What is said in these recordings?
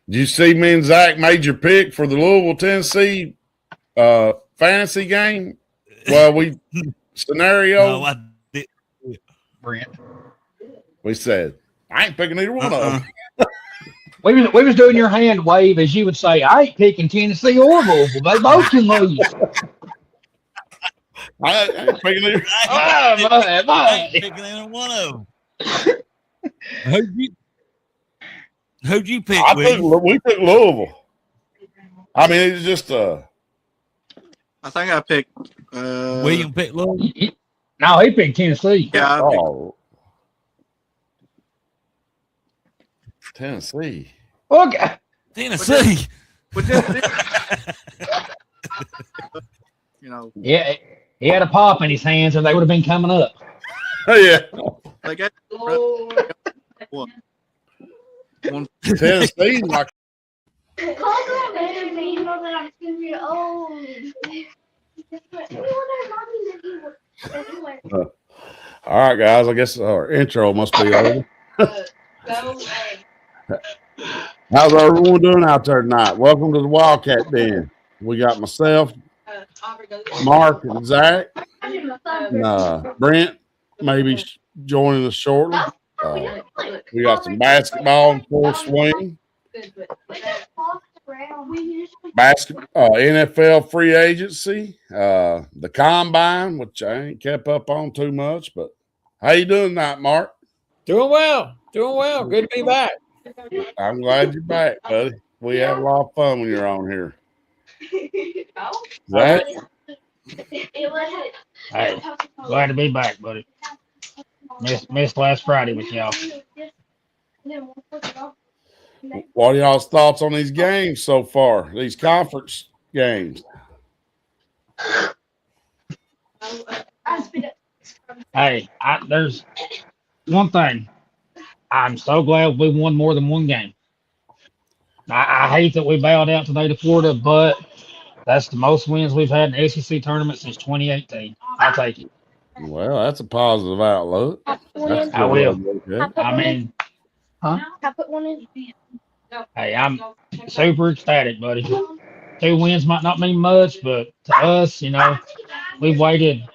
Did you see me and Zach made your pick for the Louisville, Tennessee fantasy game? Well, we scenario. No, I did. Brent. We said, I ain't picking either one of them. We was doing your hand wave as you would say, I ain't picking Tennessee or Louisville. They both can lose. I ain't picking either. I ain't picking any one of them. Who'd you pick, We picked Louisville. I mean, it's just I think I picked William picked Louisville? No, he picked Tennessee. Yeah, I picked, Tennessee. Okay. Tennessee. but just, you know, Yeah, he had a pop in his hands, and they would have been coming up. Oh, yeah. they got one. Tennessee, like. All right, guys. I guess our intro must be over. How's everyone doing out there tonight? Welcome to the Wildcat Den. We got myself, Mark, and Zach, and Brent maybe joining us shortly. We got some basketball in full swing. NFL free agency, the combine, which I ain't kept up on too much, but how you doing tonight, Mark? Doing well. Good to be back. I'm glad you're back, buddy. We have a lot of fun when you're on here. Zach? Hey, glad to be back, buddy. Missed last Friday with y'all. What are y'all's thoughts on these games so far? These conference games? Hey, there's one thing. I'm so glad we won more than one game. I hate that we bailed out today to Florida, but that's the most wins we've had in the SEC tournament since 2018. I'll take it. Well, that's a positive outlook. I will. I mean, huh? I put one in. Hey, I'm super ecstatic, buddy. 2 wins might not mean much, but to us, we've waited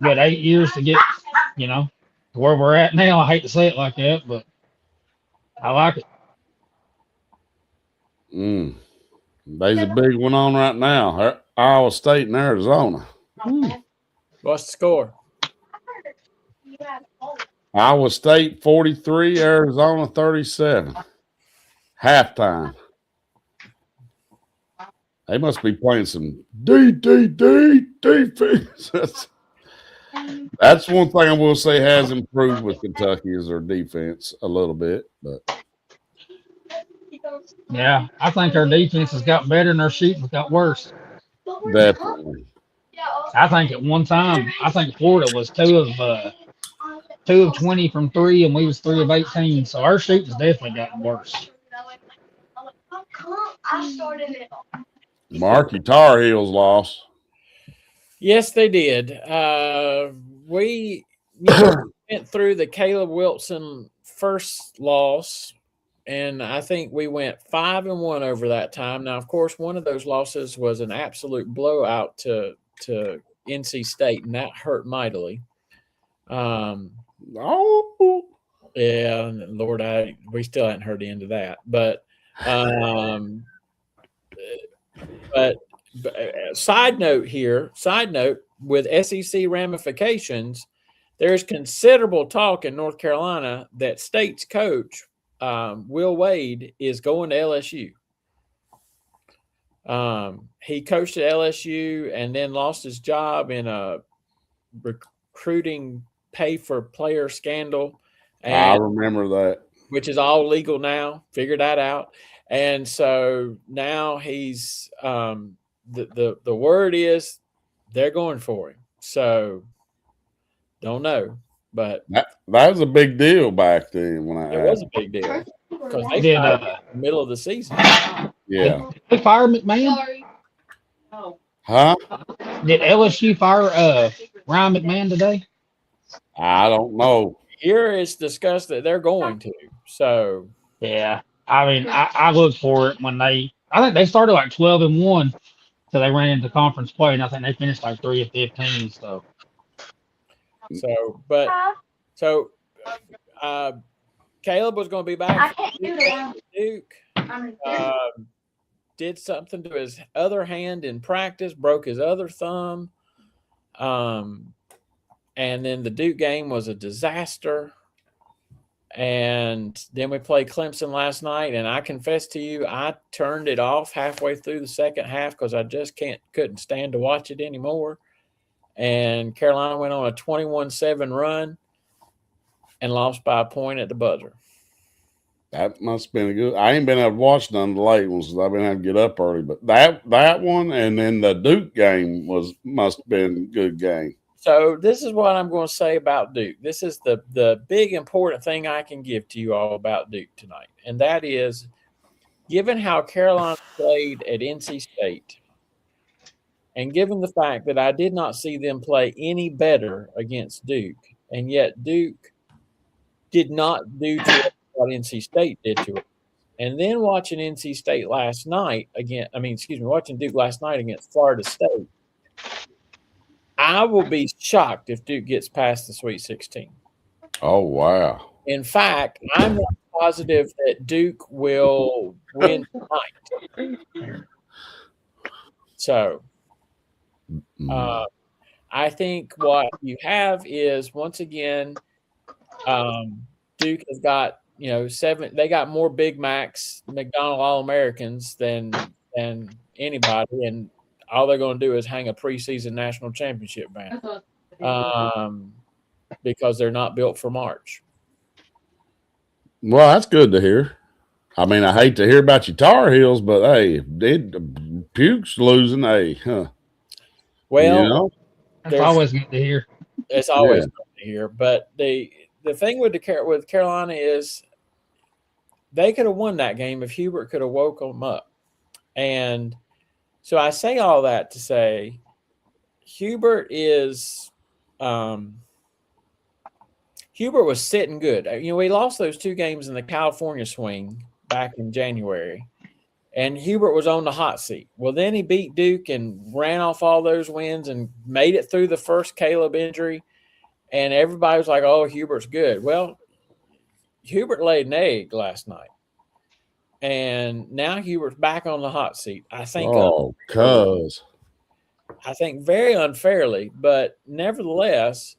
8 years to get, to where we're at now. I hate to say it like that, but I like it. There's a big one on right now. Iowa State and Arizona. What's the score? Iowa State 43, Arizona 37. Halftime. They must be playing some defense. That's one thing I will say has improved with Kentucky is their defense a little bit, but yeah, I think our defense has got better and our shooting has got worse. definitely. I think at one time, Florida was 2 of 20 from 3, and we was 3 of 18. So our shooting has definitely gotten worse. Marky Tar Heels lost. Yes, they did. We went through the Caleb Wilson first loss, and I think we went 5-1 over that time. Now, of course, one of those losses was an absolute blowout to NC State, and that hurt mightily. Oh, yeah, Lord, we still hadn't heard the end of that, but side note with SEC ramifications, there's considerable talk in North Carolina that State's coach, Will Wade, is going to LSU. He coached at LSU and then lost his job in a recruiting pay-for-player scandal. I remember that. Which is all legal now. Figured that out. And so now he's the word is they're going for him. So don't know, but that was a big deal back then when it was a big deal because they did fired him in the middle of the season. Yeah. They fire McMahon? Huh? Did LSU fire Ryan McMahon today? I don't know. Here it's discussed that they're going to. So yeah, I mean, I look for it when I think they started like 12-1, so they ran into conference play, and I think they finished like 3-15. So So, Caleb was going to be back for Duke. Did something to his other hand in practice, broke his other thumb. And then the Duke game was a disaster. And then we played Clemson last night, and I confess to you, I turned it off halfway through the second half because I just couldn't stand to watch it anymore. And Carolina went on a 21-7 run and lost by a point at the buzzer. That must have been a good. I ain't been able to watch none of the late ones because I've been having to get up early. But that one and then the Duke game must have been a good game. So this is what I'm going to say about Duke. This is the big important thing I can give to you all about Duke tonight, and that is, given how Carolina played at NC State, and given the fact that I did not see them play any better against Duke, and yet Duke did not do to us what NC State did to it. And then watching NC State last night watching Duke last night against Florida State, I will be shocked if Duke gets past the Sweet 16. Oh, wow. In fact, I'm not positive that Duke will win tonight. So, I think what you have is, once again, Duke has got, 7. They got more Big Macs, McDonald All-Americans than anybody, and all they're going to do is hang a preseason national championship banner because they're not built for March. Well, that's good to hear. I mean, I hate to hear about your Tar Heels, but hey, Puke's losing, Well, that's always good to hear. It's always good to hear. But the thing with Carolina is they could have won that game if Hubert could have woke them up. And so I say all that to say Hubert was sitting good. We lost those 2 games in the California swing back in January, and Hubert was on the hot seat. Well, then he beat Duke and ran off all those wins and made it through the first Caleb injury, and everybody was like, oh, Hubert's good. Well, Hubert laid an egg last night, and now Hubert's back on the hot seat. I think. I think very unfairly, but nevertheless,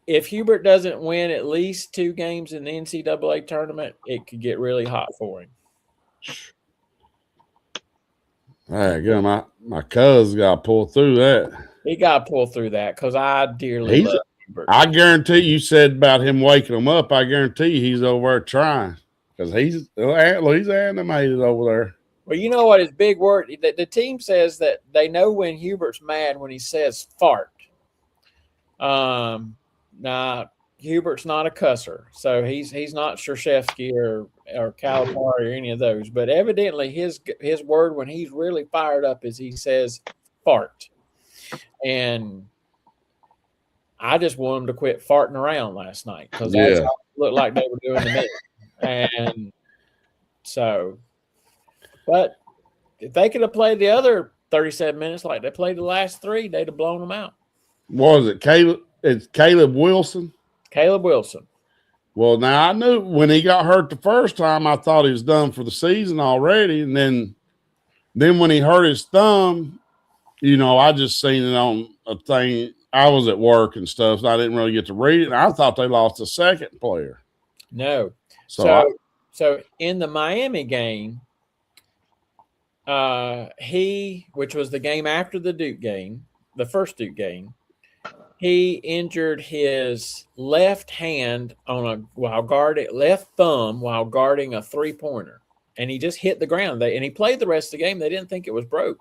if Hubert doesn't win at least 2 games in the NCAA tournament, it could get really hot for him. Hey, good. My cousin got to pull through that. He got to pull through that because I dearly love Hubert. I guarantee you said about him waking him up. I guarantee you he's over there trying because he's animated over there. Well, you know what his big word? The team says that they know when Hubert's mad when he says fart. Now Hubert's not a cusser, so he's not Krzyzewski or Calipari or any of those. But evidently, his word when he's really fired up is he says fart, and I just want him to quit farting around last night because that's how it looked like they were doing to me. And so, but if they could have played the other 37 minutes like they played the last 3, they'd have blown them out. What was it, Caleb? It's Caleb Wilson. Caleb Wilson. Well, now I knew when he got hurt the first time, I thought he was done for the season already. And then when he hurt his thumb, I just seen it on a thing. I was at work and stuff, so I didn't really get to read it. And I thought they lost a second player. No. So in the Miami game, which was the game after the Duke game, the first Duke game, he injured his left hand left thumb while guarding a 3-pointer, and he just hit the ground. And he played the rest of the game. They didn't think it was broke.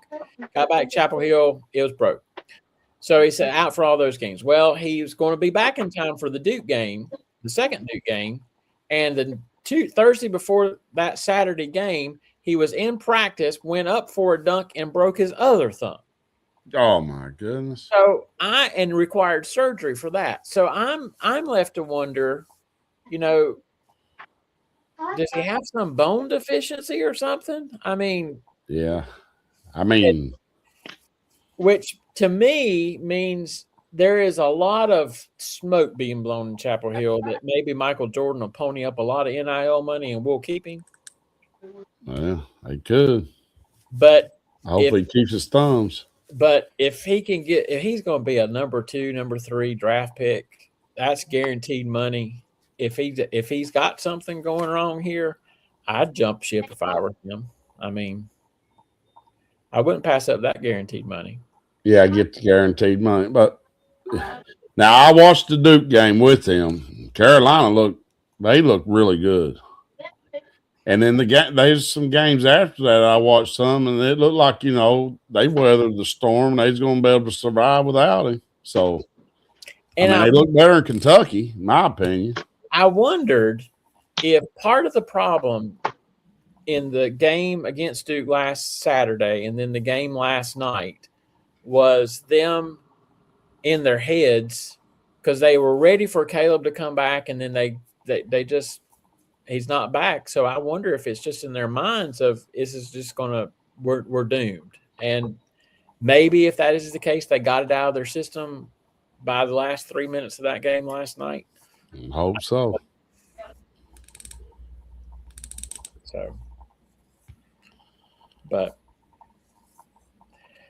Got back Chapel Hill, it was broke. So he said out for all those games. Well, he was going to be back in time for the Duke game, the second Duke game, and the Thursday before that Saturday game, he was in practice, went up for a dunk, and broke his other thumb. Oh my goodness. So and required surgery for that. So I'm left to wonder, you know, does he have some bone deficiency or something? I mean, Yeah. I mean, which to me means there is a lot of smoke being blown in Chapel Hill that maybe Michael Jordan will pony up a lot of NIL money and we'll keep him. well, they could. But I hope he keeps his thumbs. But if he's going to be a number 2, number 3 draft pick, that's guaranteed money. If he's got something going wrong here, I'd jump ship if I were him. I mean, I wouldn't pass up that guaranteed money. Yeah, I get the guaranteed money. But now I watched the Duke game with him. Carolina looked really good. And then there's some games after that I watched some, and it looked like, they weathered the storm. They's going to be able to survive without him. So, And they look better in Kentucky, in my opinion. I wondered if part of the problem in the game against Duke last Saturday and then the game last night was them in their heads, because they were ready for Caleb to come back, and then they just – he's not back. So I wonder if it's just in their minds of, this is just we're doomed. And maybe if that is the case, they got it out of their system by the last 3 minutes of that game last night. I hope so. So, but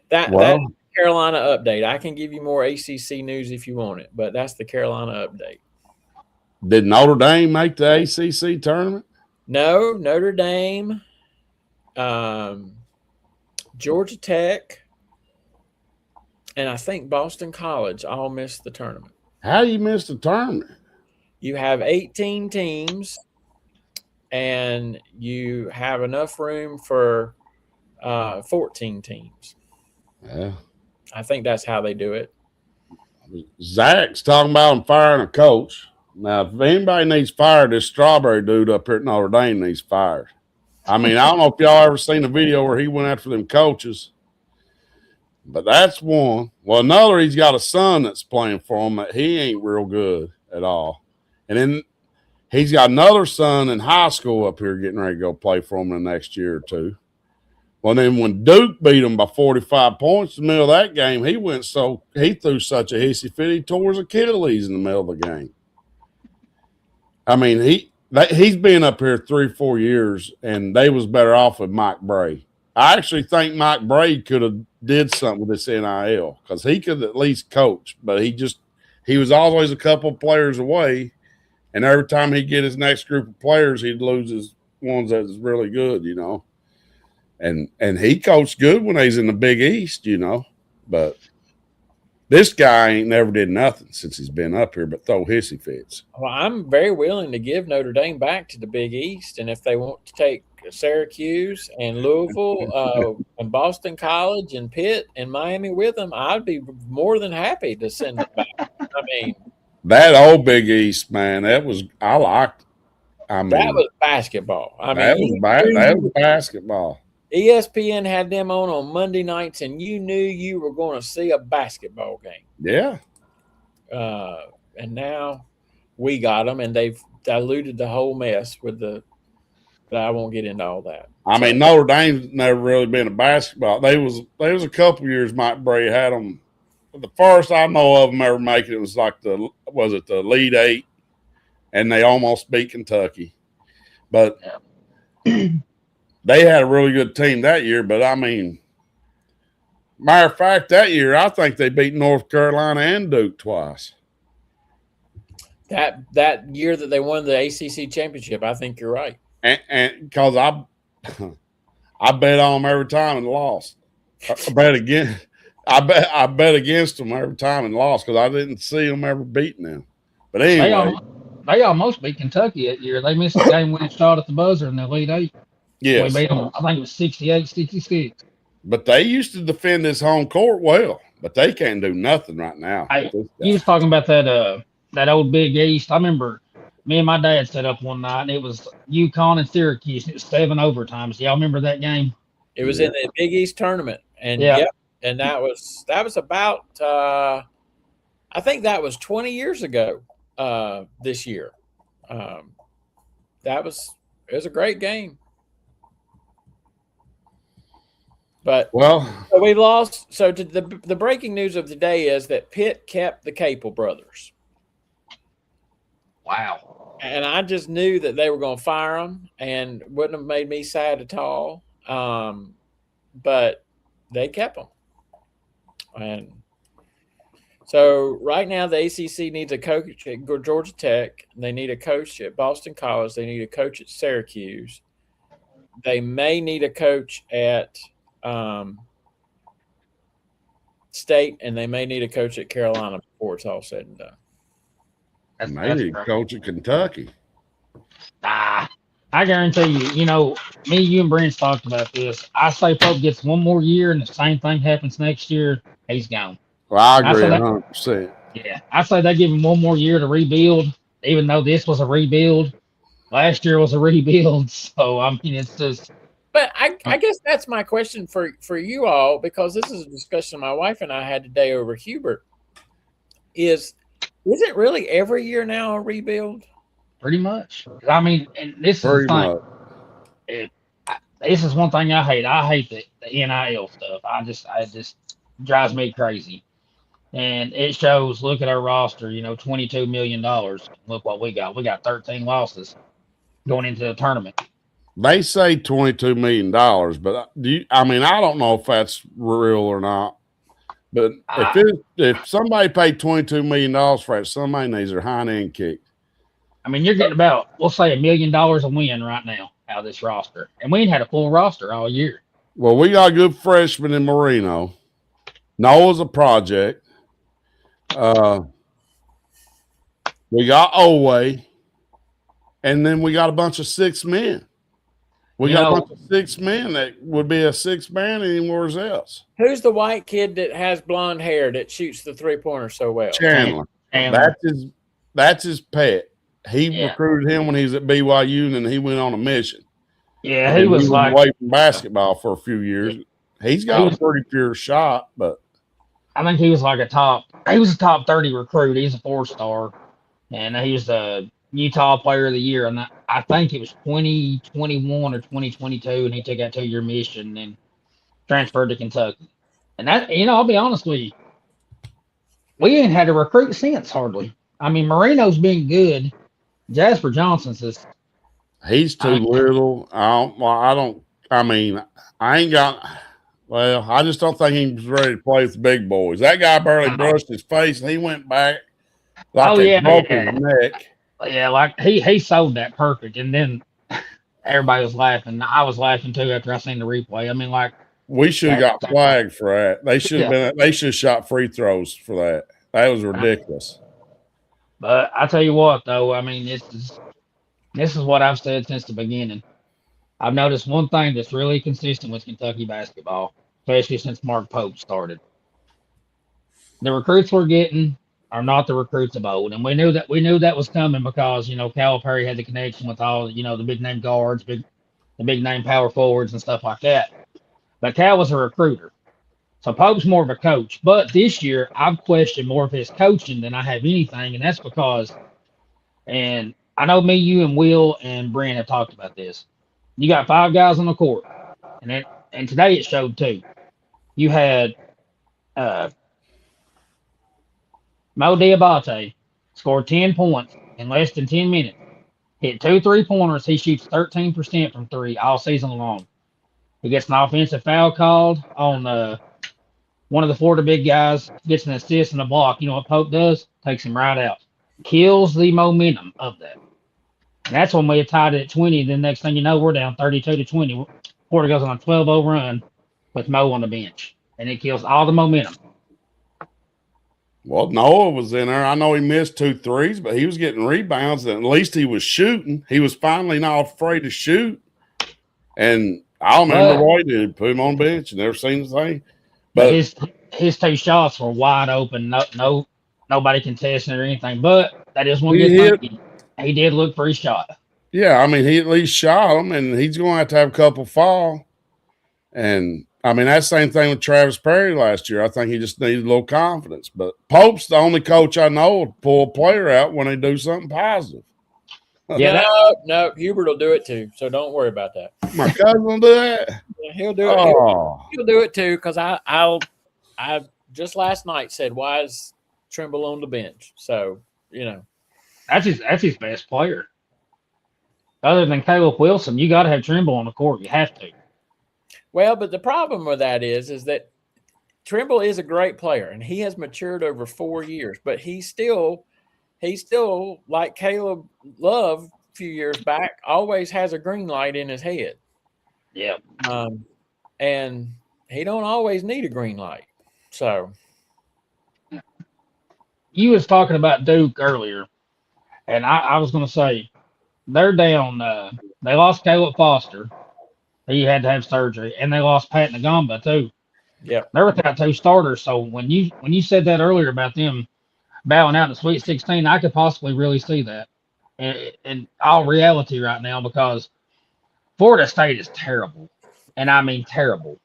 that's the Carolina update. I can give you more ACC news if you want it, but that's the Carolina update. Did Notre Dame make the ACC tournament? No, Notre Dame, Georgia Tech, and I think Boston College all missed the tournament. How do you miss the tournament? You have 18 teams, and you have enough room for 14 teams. Yeah. I think that's how they do it. Zach's talking about him firing a coach. Now, if anybody needs fired, this Strawberry dude up here at Notre Dame needs fired. I mean, I don't know if y'all ever seen the video where he went after them coaches, but that's one. Well, another, he's got a son that's playing for him that he ain't real good at all. And then he's got another son in high school up here getting ready to go play for him in the next year or two. Well, then when Duke beat him by 45 points in the middle of that game, he threw such a hissy fit, he tore his Achilles in the middle of the game. I mean, he's been up here 3-4 years, and they was better off with Mike Bray. I actually think Mike Bray could have did something with this NIL, because he could at least coach, but he was always a couple of players away, and every time he'd get his next group of players, he'd lose his ones that was really good, And he coached good when he's in the Big East, but this guy ain't never did nothing since he's been up here but throw hissy fits. Well, I'm very willing to give Notre Dame back to the Big East, and if they want to take Syracuse and Louisville and Boston College and Pitt and Miami with them, I'd be more than happy to send them back. I mean, that old Big East, man, I liked. That was basketball. That was basketball. ESPN had them on Monday nights, and you knew you were going to see a basketball game. Yeah. And now we got them, and they've diluted the whole mess with but I won't get into all that. I mean, Notre Dame's never really been a basketball. They was a couple years Mike Bray had them. The first I know of them ever making it was like the Elite Eight, and they almost beat Kentucky. But they had a really good team that year, but I mean, matter of fact, that year I think they beat North Carolina and Duke twice. That year that they won the ACC championship, I think you're right. And because I bet on them every time and lost. I bet against them every time and lost because I didn't see them ever beating them. But anyway, they almost beat Kentucky that year. They missed the game-winning shot at the buzzer in the Elite Eight. Yes. We beat them, I think it was 68-66. But they used to defend this home court well, but they can't do nothing right now. You was talking about that old Big East. I remember me and my dad set up one night, and it was UConn and Syracuse, and it was 7 overtimes. Y'all remember that game? It was in the Big East tournament, and and that was about I think that was 20 years ago this year. It was a great game. But Well, so we lost. So the breaking news of the day is that Pitt kept the Capel brothers. Wow. And I just knew that they were going to fire them, and wouldn't have made me sad at all. But they kept them. And so right now the ACC needs a coach at Georgia Tech. They need a coach at Boston College. They need a coach at Syracuse. They may need a coach at State, and they may need a coach at Carolina before it's all said and done. maybe coach at Kentucky. I guarantee you, me, you, and Brent's talked about this. I say Pope gets one more year and the same thing happens next year, he's gone. Well, I agree 100%. Yeah. I say they give him one more year to rebuild, even though this was a rebuild. Last year was a rebuild. So, I mean, it's just. But I guess that's my question for you all, because this is a discussion my wife and I had today over Hubert. Is it really every year now a rebuild? Pretty much. I mean, and this is the thing. This is one thing I hate. I hate the NIL stuff. It just drives me crazy. And it shows, look at our roster, $22 million. Look what we got. We got 13 losses going into the tournament. They say $22 million, but I don't know if that's real or not. But if somebody paid $22 million for it, somebody needs their hind end kicked. I mean, you're getting about, we'll say, $1 million a win right now out of this roster. And we ain't had a full roster all year. Well, we got a good freshman in Marino. Noah's a project. We got Owe. And then we got a bunch of 6 men. We got a bunch of 6 men that would be a 6 man anywhere else. Who's the white kid that has blonde hair that shoots the 3-pointer so well? Chandler. That's his pet. He recruited him when he was at BYU, and then he went on a mission. Yeah, he was away from basketball for a few years. He's got a pretty pure shot, but I think he was a top 30 recruit. He's a 4-star, and he was the Utah Player of the Year. And I think it was 2021 or 2022, and he took that 2-year mission and transferred to Kentucky. And that, I'll be honest with you, we ain't had a recruit since hardly. I mean, Marino's been good. Jasper Johnson's just. He's too little. I just don't think he's ready to play with the big boys. That guy barely brushed his face, and he went back like broke his neck. Yeah, he sold that perfect, and then everybody was laughing. I was laughing too after I seen the replay. I mean, we should have got flagged for that. They should have been. They should have shot free throws for that. That was ridiculous. But I tell you what, though, I mean, this is what I've said since the beginning. I've noticed one thing that's really consistent with Kentucky basketball, especially since Mark Pope started. The recruits we're getting are not the recruits of old, and we knew that was coming because Calipari had the connection with all the big name guards, the big name power forwards and stuff like that. But Cal was a recruiter, so Pope's more of a coach. But this year, I've questioned more of his coaching than I have anything, and that's because, and I know me, you, and Will and Brent have talked about this. You got 5 guys on the court, and today it showed 2. You had Mo Diabate scored 10 points in less than 10 minutes. Hit 2 3-pointers. He shoots 13% from 3 all season long. He gets an offensive foul called on one of the Florida big guys, gets an assist and a block. You know what Pope does? Takes him right out. Kills the momentum of that. And that's when we had tied it at 20. Then next thing you know, we're down 32-20. Florida goes on a 12-0 run with Mo on the bench. And it kills all the momentum. Well, Noah was in there. I know he missed 2 threes, but he was getting rebounds, and at least he was shooting. He was finally not afraid to shoot. And I remember why he did. Put him on the bench and never seen the thing. But his 2 shots were wide open. No, nobody contesting or anything. But that is one good thing. He did look for his shot. Yeah, I mean, he at least shot him, and he's going to have a couple fall. And I mean, that's the same thing with Travis Perry last year. I think he just needed a little confidence. But Pope's the only coach I know to pull a player out when they do something positive. Yeah, No, Hubert will do it too. So don't worry about that. My cousin will do that. Yeah, he'll do it. Oh, He'll do it too. Because I just last night said, why is Trimble on the bench? So that's his best player. Other than Caleb Wilson, you got to have Trimble on the court. You have to. Well, but the problem with that is that Trimble is a great player and he has matured over 4 years, but he's still like Caleb Love a few years back, always has a green light in his head. Yeah. And he don't always need a green light. So You was talking about Duke earlier, and I was going to say they're down. They lost Caleb Foster. He had to have surgery, and they lost Pat Nagamba too. yeah. They're without 2 starters. So when you said that earlier about them bowing out in the Sweet 16, I could possibly really see that in all reality right now, because Florida State is terrible, and I mean terrible.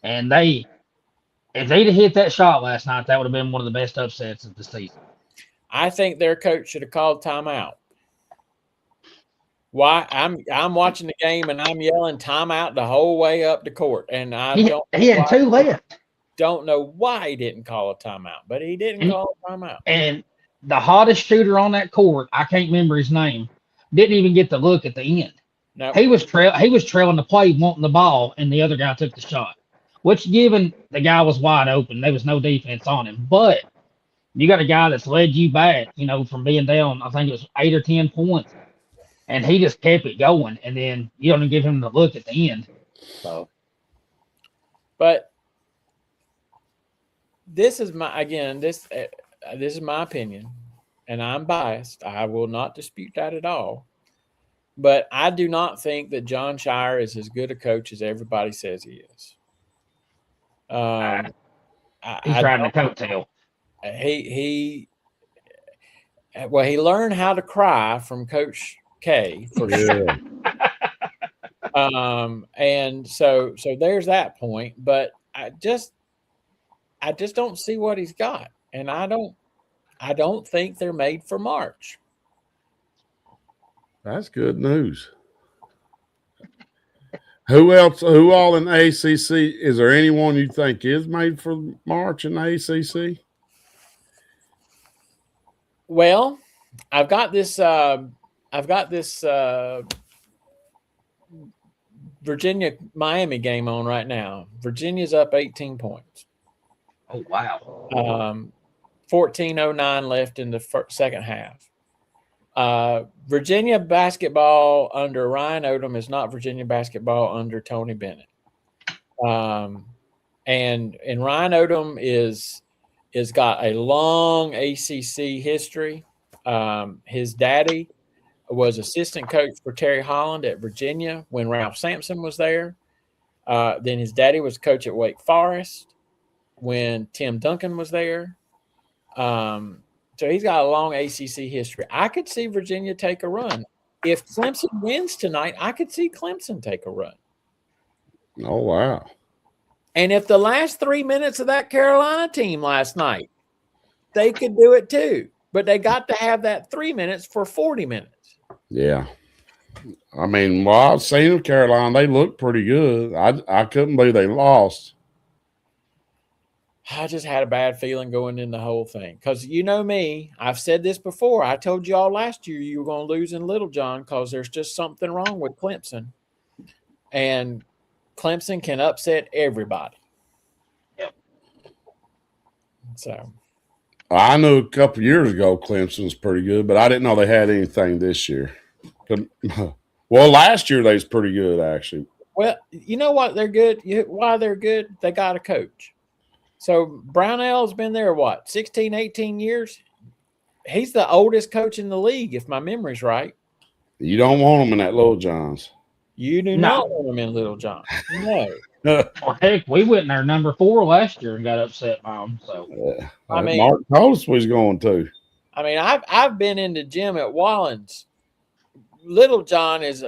And if they'd have hit that shot last night, that would have been one of the best upsets of the season. I think their coach should have called timeout. Why? I'm watching the game and I'm yelling timeout the whole way up the court, and He had 2 left. Don't know why he didn't call a timeout, but he didn't call a timeout. And the hottest shooter on that court, I can't remember his name, didn't even get the look at the end. No, He was trailing the play, wanting the ball, and the other guy took the shot. Which, given the guy was wide open, there was no defense on him. But you got a guy that's led you back, from being down, I think it was 8 or 10 points, and he just kept it going. And then you don't even give him the look at the end. So, but this is my this is my opinion, and I'm biased. I will not dispute that at all. But I do not think that John Shire is as good a coach as everybody says he is. he's riding the coattail. He learned how to cry from Coach K for yeah. and so there's that point. But I just don't see what he's got, and I don't think they're made for March. That's good news. Who all in the ACC? Is there anyone you think is made for March in the ACC? Well, I've got this Virginia-Miami game on right now. Virginia's up 18 points. Oh, wow. 14:09 left in the second half. Virginia basketball under Ryan Odom is not Virginia basketball under Tony Bennett. And Ryan Odom is got a long ACC history. His daddy was assistant coach for Terry Holland at Virginia when Ralph Sampson was there. Then his daddy was coach at Wake Forest when Tim Duncan was there. So he's got a long ACC history. I could see Virginia take a run. If Clemson wins tonight, I could see Clemson take a run. Oh, wow. And if the last 3 minutes of that Carolina team last night, they could do it too. But they got to have that 3 minutes for 40 minutes. Yeah. I mean, I've seen them, Carolina. They look pretty good. I couldn't believe they lost. I just had a bad feeling going in the whole thing. Because you know me, I've said this before. I told you all last year you were going to lose in Littlejohn because there's just something wrong with Clemson. And Clemson can upset everybody. Yep. So I knew a couple years ago Clemson was pretty good, but I didn't know they had anything this year. Well, last year they was pretty good, actually. Well, you know what? They're good. Why they're good? They got a coach. So Brownell's been there, 16, 18 years? He's the oldest coach in the league, if my memory's right. You don't want them in that Little Johns. You do not want them in Little John. No. Well, heck, we went in there number 4 last year and got upset by them. So I mean, Mark told us we was going to. I mean, I've been in the gym at Wallens Little John is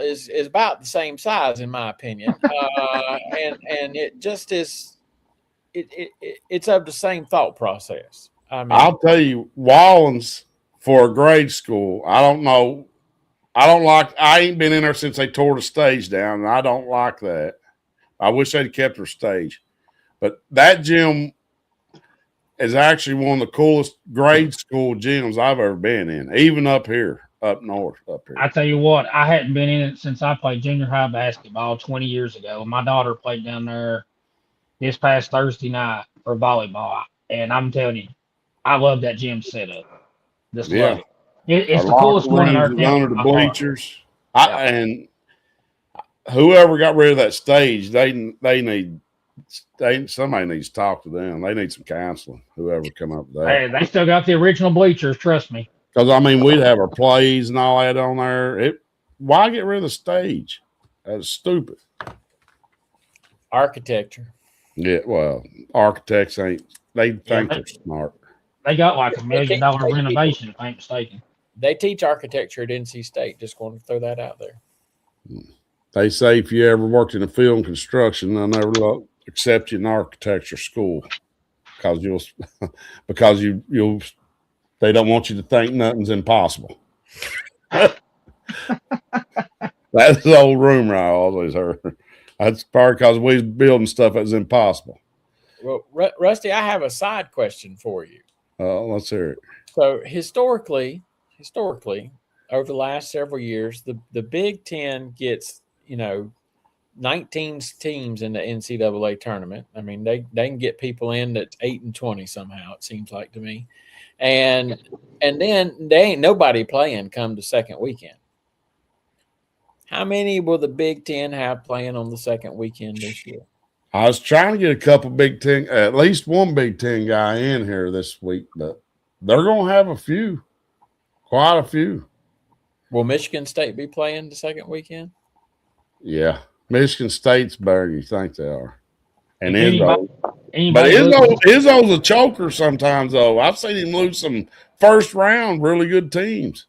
about the same size in my opinion, and it just is. It's of the same thought process. I mean, I'll tell you, Wallens for a grade school. I don't know. I ain't been in there since they tore the stage down, and I don't like that. I wish they'd kept their stage. But that gym is actually one of the coolest grade school gyms I've ever been in, even up here, up north, up here. I tell you what, I hadn't been in it since I played junior high basketball 20 years ago. My daughter played down there this past Thursday night for volleyball, and I'm telling you, I love that gym setup. Just love it. It's the coolest one in our town. Under the bleachers. And whoever got rid of that stage, somebody needs to talk to them. They need some counseling. Whoever come up with that. Hey, they still got the original bleachers. Trust me. Because I mean, we'd have our plays and all that on there. Why get rid of the stage? That's stupid. Architecture. Yeah, well, architects ain't. They think they're smart. They got like $1 million renovation, if I ain't mistaken. They teach architecture at NC State. Just going to throw that out there. They say if you ever worked in a field and construction, they'll never accept you in architecture school because you'll they don't want you to think nothing's impossible. That's the old rumor I always heard. That's probably because we was building stuff that's impossible. Well, Rusty, I have a side question for you. Let's hear it. So historically, over the last several years, the Big Ten gets 19 teams in the NCAA tournament. I mean, they can get people in that's 8-20 somehow. It seems like to me, and then they ain't nobody playing come the second weekend. How many will the Big Ten have playing on the second weekend this year? I was trying to get a couple Big Ten, at least one Big Ten guy in here this week, but they're going to have quite a few. Will Michigan State be playing the second weekend? Yeah. Michigan State's better than you think they are. And Izzo's a choker sometimes, though. I've seen him lose some first round really good teams.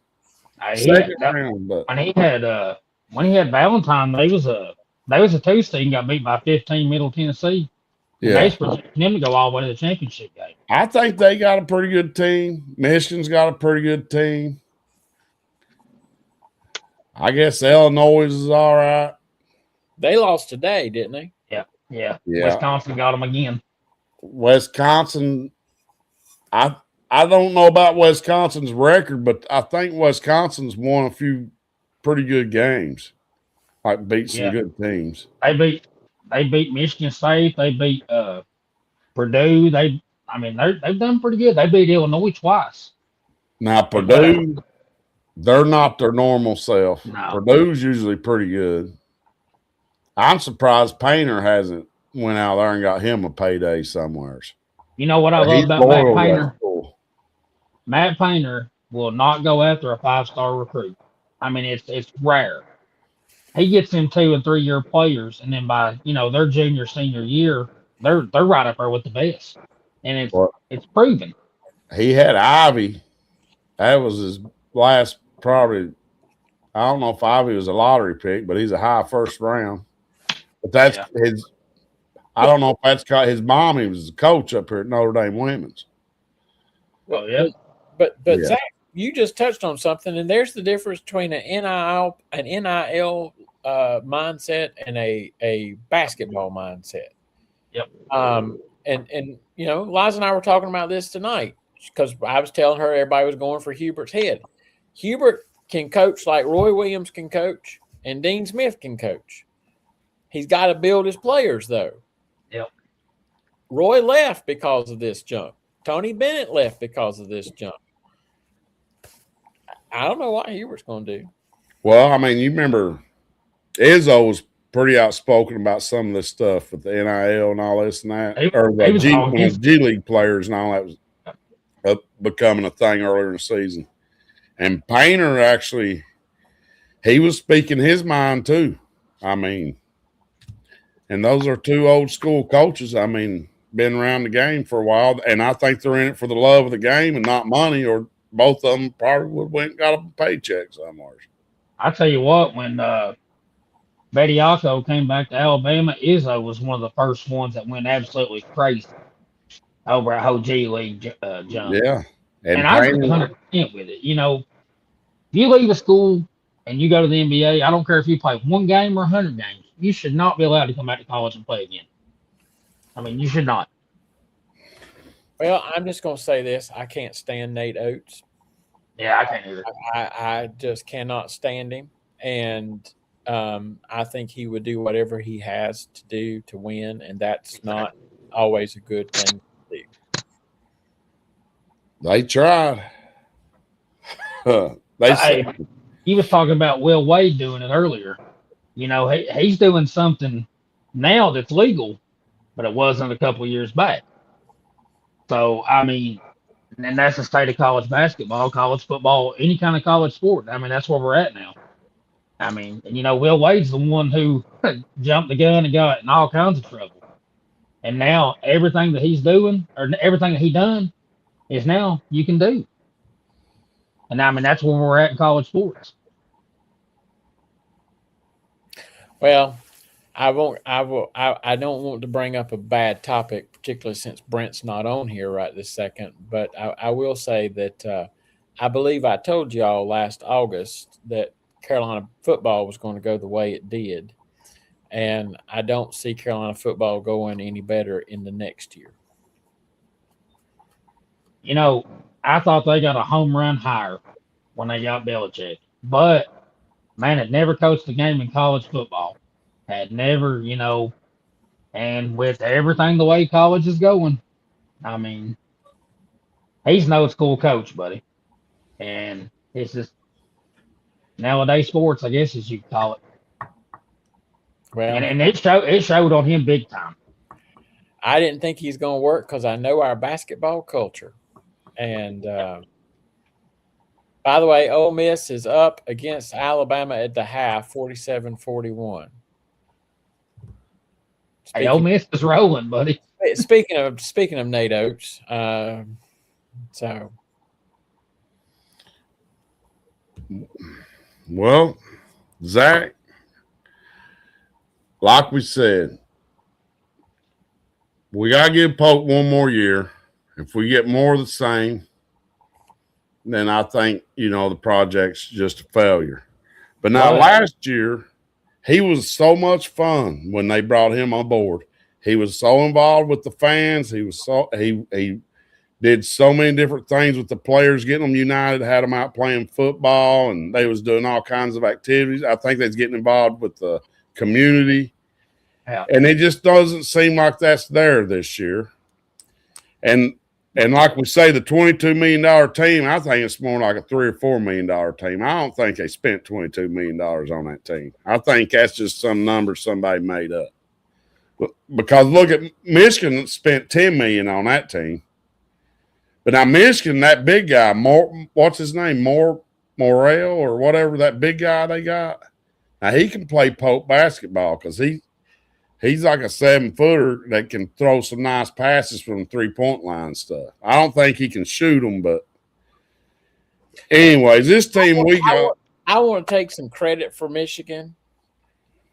Second round, but when he had Valentine, they was a 2 seed and got beat by 15 Middle Tennessee. Yeah, they expected him to go all the way to the championship game. I think they got a pretty good team. Michigan's got a pretty good team. I guess Illinois is all right. They lost today, didn't they? Yeah. Wisconsin got them again. Wisconsin, I don't know about Wisconsin's record, but I think Wisconsin's won a few pretty good games. Like beat some good teams. They beat Michigan State. They beat Purdue. They've done pretty good. They beat Illinois twice. Now Purdue, they're not their normal self. No. Purdue's usually pretty good. I'm surprised Painter hasn't went out there and got him a payday somewhere. You know what I love about Matt Painter? Matt Painter will not go after a 5-star recruit. I mean, it's rare. He gets them 2- and 3-year players, and then by their junior, senior year, they're right up there with the best, and it's proven. He had Ivy. That was his last probably. I don't know if Ivy was a lottery pick, but he's a high first round. But that's his. I don't know if that's his mom. He was a coach up here at Notre Dame Women's. Well, yeah, but Zach, you just touched on something, and there's the difference between an NIL mindset and a basketball mindset. Yep. And Liza and I were talking about this tonight because I was telling her everybody was going for Hubert's head. Hubert can coach like Roy Williams can coach, and Dean Smith can coach. He's got to build his players, though. Yep. Roy left because of this junk. Tony Bennett left because of this junk. I don't know what Hubert's going to do. Well, I mean, you remember Izzo was pretty outspoken about some of this stuff with the NIL and all this and that, or the G League players and all that was becoming a thing earlier in the season. And Painter actually, he was speaking his mind too. I mean, and those are two old school coaches. I mean, been around the game for a while, and I think they're in it for the love of the game and not money, or both of them probably would have went and got a paycheck somewhere. I tell you what, when Bediako came back to Alabama, Izzo was one of the first ones that went absolutely crazy over a whole G League jump. Yeah. And And I agree Payne, 100% with it. You know, if you leave a school and you go to the NBA, I don't care if you play one game or 100 games, you should not be allowed to come back to college and play again. I mean, you should not. Well, I'm just going to say this. I can't stand Nate Oates. Yeah, I can't either. I just cannot stand him. And I think he would do whatever he has to do to win. And that's not always a good thing to do. they tried. Hey, he was talking about Will Wade doing it earlier. You know, he's doing something now that's legal, but it wasn't a couple of years back. So, I mean, and that's the state of college basketball, college football, any kind of college sport. I mean, that's where we're at now. I mean, and you know, Will Wade's the one who jumped the gun and got in all kinds of trouble. And now everything that he's doing or everything that he done is now you can do. And I mean, that's where we're at in college sports. Well, I don't want to bring up a bad topic, particularly since Brent's not on here right this second. But I will say that I believe I told y'all last August that Carolina football was going to go the way it did, and I don't see Carolina football going any better in the next year. You know, I thought they got a home run hire when they got Belichick, but man had never coached a game in college football. Had never, you know, and with everything the way college is going, I mean, he's no school coach, buddy. And it's just nowadays sports, I guess, as you call it. Well, And it showed on him big time. I didn't think he's going to work because I know our basketball culture. And by the way, Ole Miss is up against Alabama at the half, 47-41. Hey, Ole Miss is rolling, buddy. Speaking of Nate Oates, so well, Zach, like we said, we got to give Pope one more year. If we get more of the same, then I think, you know, the project's just a failure. But now last year, he was so much fun when they brought him on board. He was so involved with the fans. He did so many different things with the players, getting them united, had them out playing football, and they was doing all kinds of activities. I think they was getting involved with the community. Yeah. And it just doesn't seem like that's there this year. And like we say, the $22 million team, I think it's more like a $3 or $4 million team. I don't think they spent $22 million on that team. I think that's just some number somebody made up. Because look at Michigan spent $10 million on that team. But now Michigan, that big guy, what's his name? Morrell or whatever, that big guy they got. Now he can play Pope basketball because he's like a 7-footer that can throw some nice passes from the 3-point line and stuff. I don't think he can shoot them, but anyways, this team we got. I want to take some credit for Michigan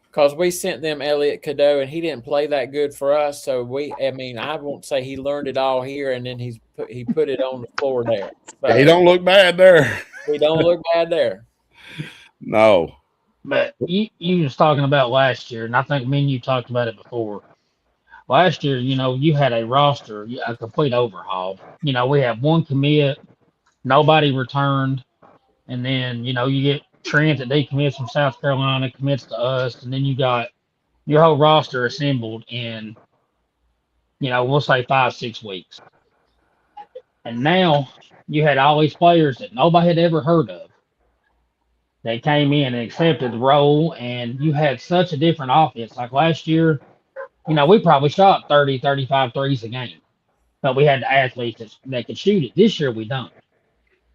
because we sent them Elliot Cadeau, and he didn't play that good for us. So I won't say he learned it all here, and then he put it on the floor there. So he don't look bad there. He don't look bad there. No. But you was talking about last year, and I think me and you talked about it before. Last year, you know, you had a roster, a complete overhaul. You know, we had one commit, nobody returned, and then, you know, you get Trent that decommits from South Carolina, commits to us, and then you got your whole roster assembled in, you know, we'll say 5-6 weeks. And now you had all these players that nobody had ever heard of. They came in and accepted the role, and you had such a different offense. Like last year, you know, we probably shot 30, 35 threes a game, but we had the athletes that could shoot it. This year, we don't.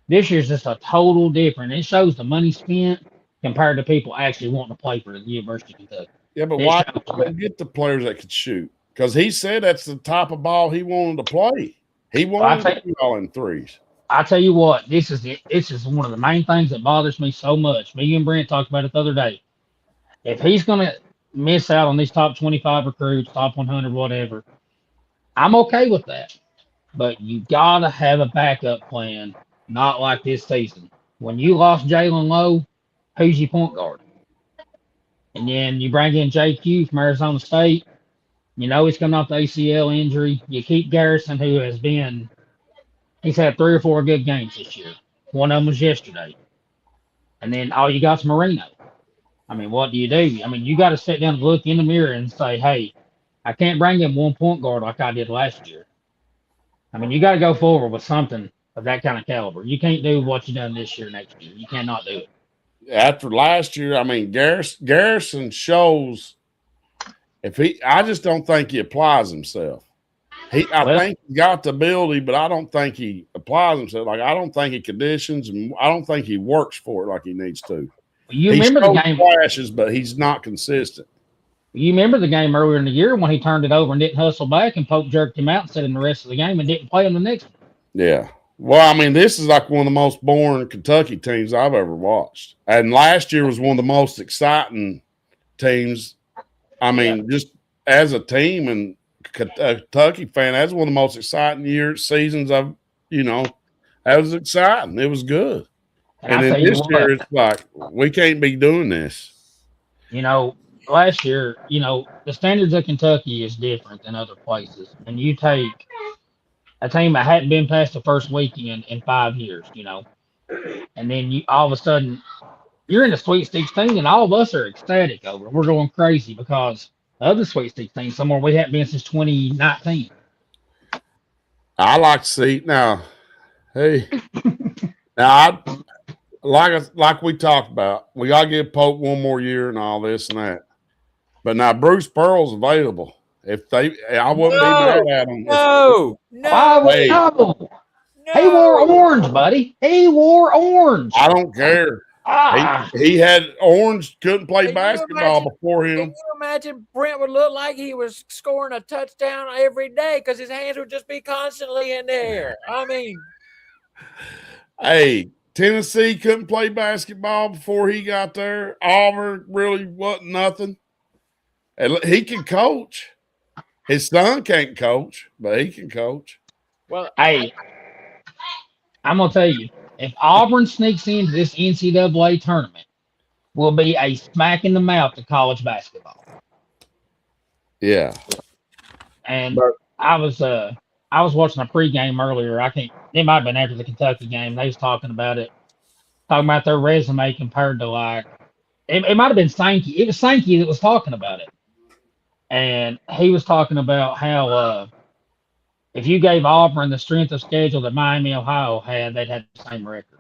This year's just a total different. It shows the money spent compared to people actually wanting to play for the University of Kentucky. Yeah, but why didn't they get the players that could shoot? Because he said that's the type of ball he wanted to play. He wanted to do all in threes. I tell you what, this is one of the main things that bothers me so much. Me and Brent talked about it the other day. If he's gonna miss out on these top 25 recruits, top 100, whatever, I'm okay with that. But you gotta have a backup plan, not like this season. When you lost Jalen Lowe, who's your point guard? And then you bring in JQ from Arizona State. You know he's coming off the ACL injury. You keep Garrison, who he's had 3 or 4 good games this year. One of them was yesterday. And then all you got's Marino. I mean, what do you do? I mean, you got to sit down and look in the mirror and say, hey, I can't bring in one point guard like I did last year. I mean, you got to go forward with something of that kind of caliber. You can't do what you done this year next year. You cannot do it. After last year, I mean, Garrison shows I just don't think he applies himself. I think he got the ability, but I don't think he applies himself. Like, I don't think he conditions, and I don't think he works for it like he needs to. You remember the game flashes, but he's not consistent. You remember the game earlier in the year when he turned it over and didn't hustle back, and Pope jerked him out and set him the rest of the game and didn't play him the next one. Yeah. Well, I mean, this is like one of the most boring Kentucky teams I've ever watched. And last year was one of the most exciting teams. I mean, just as a team and Kentucky fan, that's one of the most exciting seasons I've, that was exciting. It was good. And then this year, it's like, we can't be doing this. Last year, the standards of Kentucky is different than other places. And you take a team that hadn't been past the first weekend in 5 years, and then all of a sudden you're in the Sweet 16 and all of us are ecstatic over it. We're going crazy because the other Sweet 16, somewhere we haven't been since 2019. I like to see now. Hey, now like we talked about, we got to give Pope one more year and all this and that. But now Bruce Pearl's available. I wouldn't be mad at him. No. Hey. No. He wore orange, buddy. He wore orange. I don't care. He had orange, couldn't play basketball before him. Can you imagine Brent would look like he was scoring a touchdown every day because his hands would just be constantly in the air? I mean, hey, Tennessee couldn't play basketball before he got there. Auburn really wasn't nothing. And he can coach. His son can't coach, but he can coach. Well, hey, I'm going to tell you, if Auburn sneaks into this NCAA tournament, will be a smack in the mouth to college basketball. Yeah. And I was watching a pregame earlier. It might have been after the Kentucky game. They was talking about their resume compared to it might have been Sankey. It was Sankey that was talking about it. And he was talking about how if you gave Auburn the strength of schedule that Miami, Ohio had, they'd have the same record.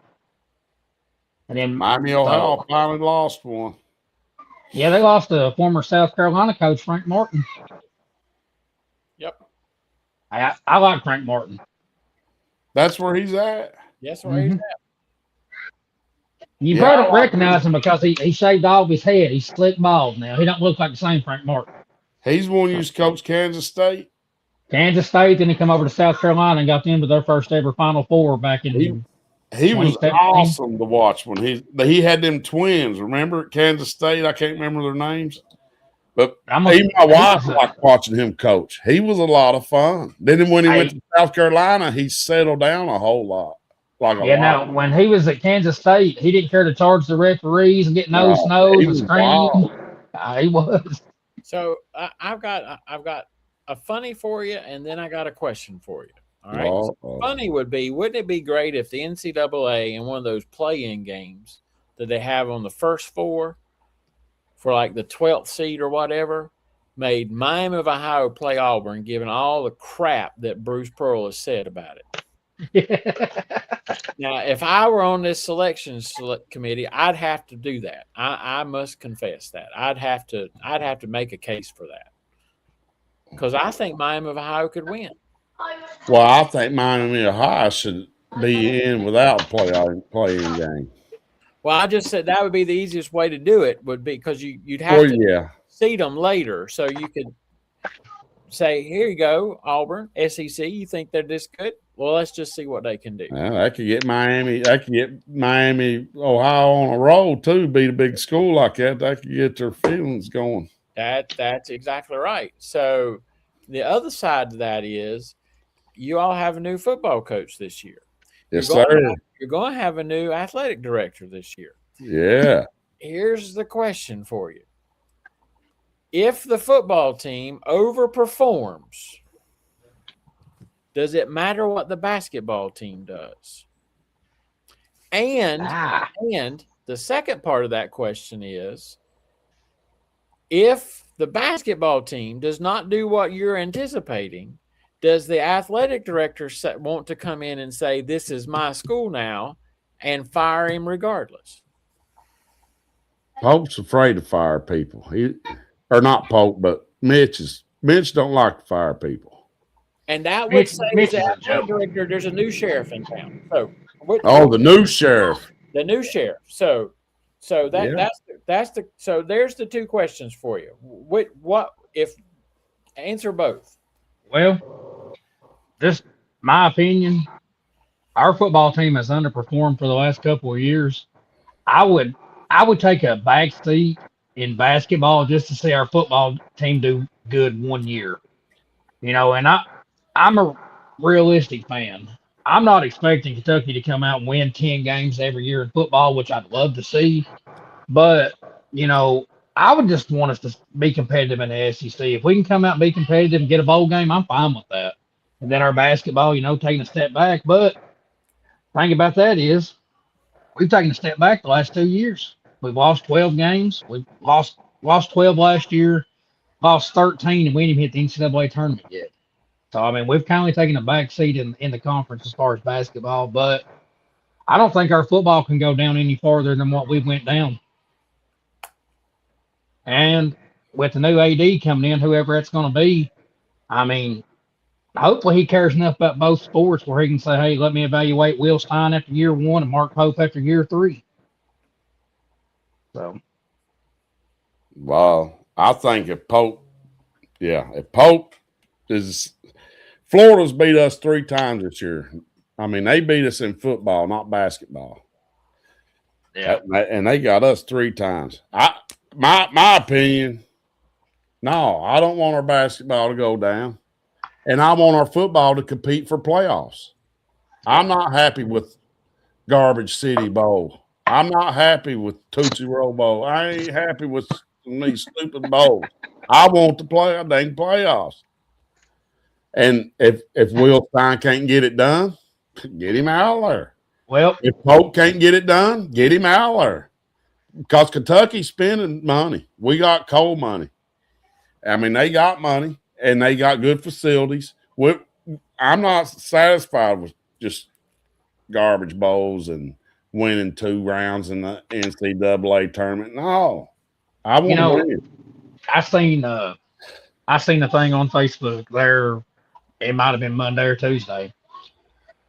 And then Miami, Ohio finally lost one. Yeah, they lost to former South Carolina coach Frank Martin. Yep. I like Frank Martin. That's where he's at. Yes, where he's at. You probably don't recognize him because he shaved off his head. He's slick bald now. He don't look like the same Frank Martin. He's one who used to coach Kansas State. Kansas State, then he come over to South Carolina and got them to their first ever Final Four back in. He was awesome to watch when he had them twins. Remember at Kansas State? I can't remember their names. But even my wife liked watching him coach. He was a lot of fun. Then when he went to South Carolina, he settled down a whole lot. Now when he was at Kansas State, he didn't care to charge the referees and get nose and scream. He was. So I've got a funny for you, and then I got a question for you. All right. So funny wouldn't it be great if the NCAA in one of those play-in games that they have on the first four for like the 12th seed or whatever made Miami of Ohio play Auburn, given all the crap that Bruce Pearl has said about it. Now, if I were on this selection committee, I'd have to do that. I must confess that I'd have to make a case for that because I think Miami of Ohio could win. Well, I think Miami of Ohio should be in without playing game. Well, I just said that would be the easiest way to do it. Would be because you'd have to seed them later, so you could. say, here you go, Auburn, SEC. You think they're this good? Well, let's just see what they can do. I could get Miami. I could get Miami, Ohio on a roll too. Beat a big school like that. That could get their feelings going. That's exactly right. So the other side of that is you all have a new football coach this year. Yes, sir. You're going to have a new athletic director this year. Yeah. Here's the question for you. If the football team overperforms, does it matter what the basketball team does? And the second part of that question is, if the basketball team does not do what you're anticipating, does the athletic director want to come in and say, this is my school now, and fire him regardless? Pope's afraid to fire people. Or not Pope, but Mitch don't like to fire people. And that would say the athletic director, there's a new sheriff in town. So the new sheriff. The new sheriff. So there's the two questions for you. What if answer both? Well, this my opinion. Our football team has underperformed for the last couple of years. I would take a back seat in basketball just to see our football team do good 1 year. And I'm a realistic fan. I'm not expecting Kentucky to come out and win 10 games every year in football, which I'd love to see. But, I would just want us to be competitive in the SEC. If we can come out and be competitive and get a bowl game, I'm fine with that. And then our basketball, taking a step back. But the thing about that is we've taken a step back the last 2 years. We've lost 12 games. We've lost 12 last year, lost 13, and we didn't even hit the NCAA tournament yet. So, we've kind of taken a back seat in the conference as far as basketball, but I don't think our football can go down any farther than what we went down. And with the new AD coming in, whoever it's going to be, hopefully he cares enough about both sports where he can say, hey, let me evaluate Will Stein after year 1 and Mark Pope after year 3. So. Well, I think if Pope is – Florida's beat us 3 times this year. They beat us in football, not basketball. Yeah. And they got us 3 times. My opinion, no, I don't want our basketball to go down. And I want our football to compete for playoffs. I'm not happy with Garbage City Bowl. I'm not happy with Tootsie Roll Bowl. I ain't happy with these stupid bowls. I want to play a dang playoffs. And if Will Stein can't get it done, get him out of there. Well, if Pope can't get it done, get him out of there. Because Kentucky's spending money. We got coal money. They got money, and they got good facilities. I'm not satisfied with just garbage bowls and winning 2 rounds in the NCAA tournament. No. I want to win. I seen the thing on Facebook there. It might have been Monday or Tuesday.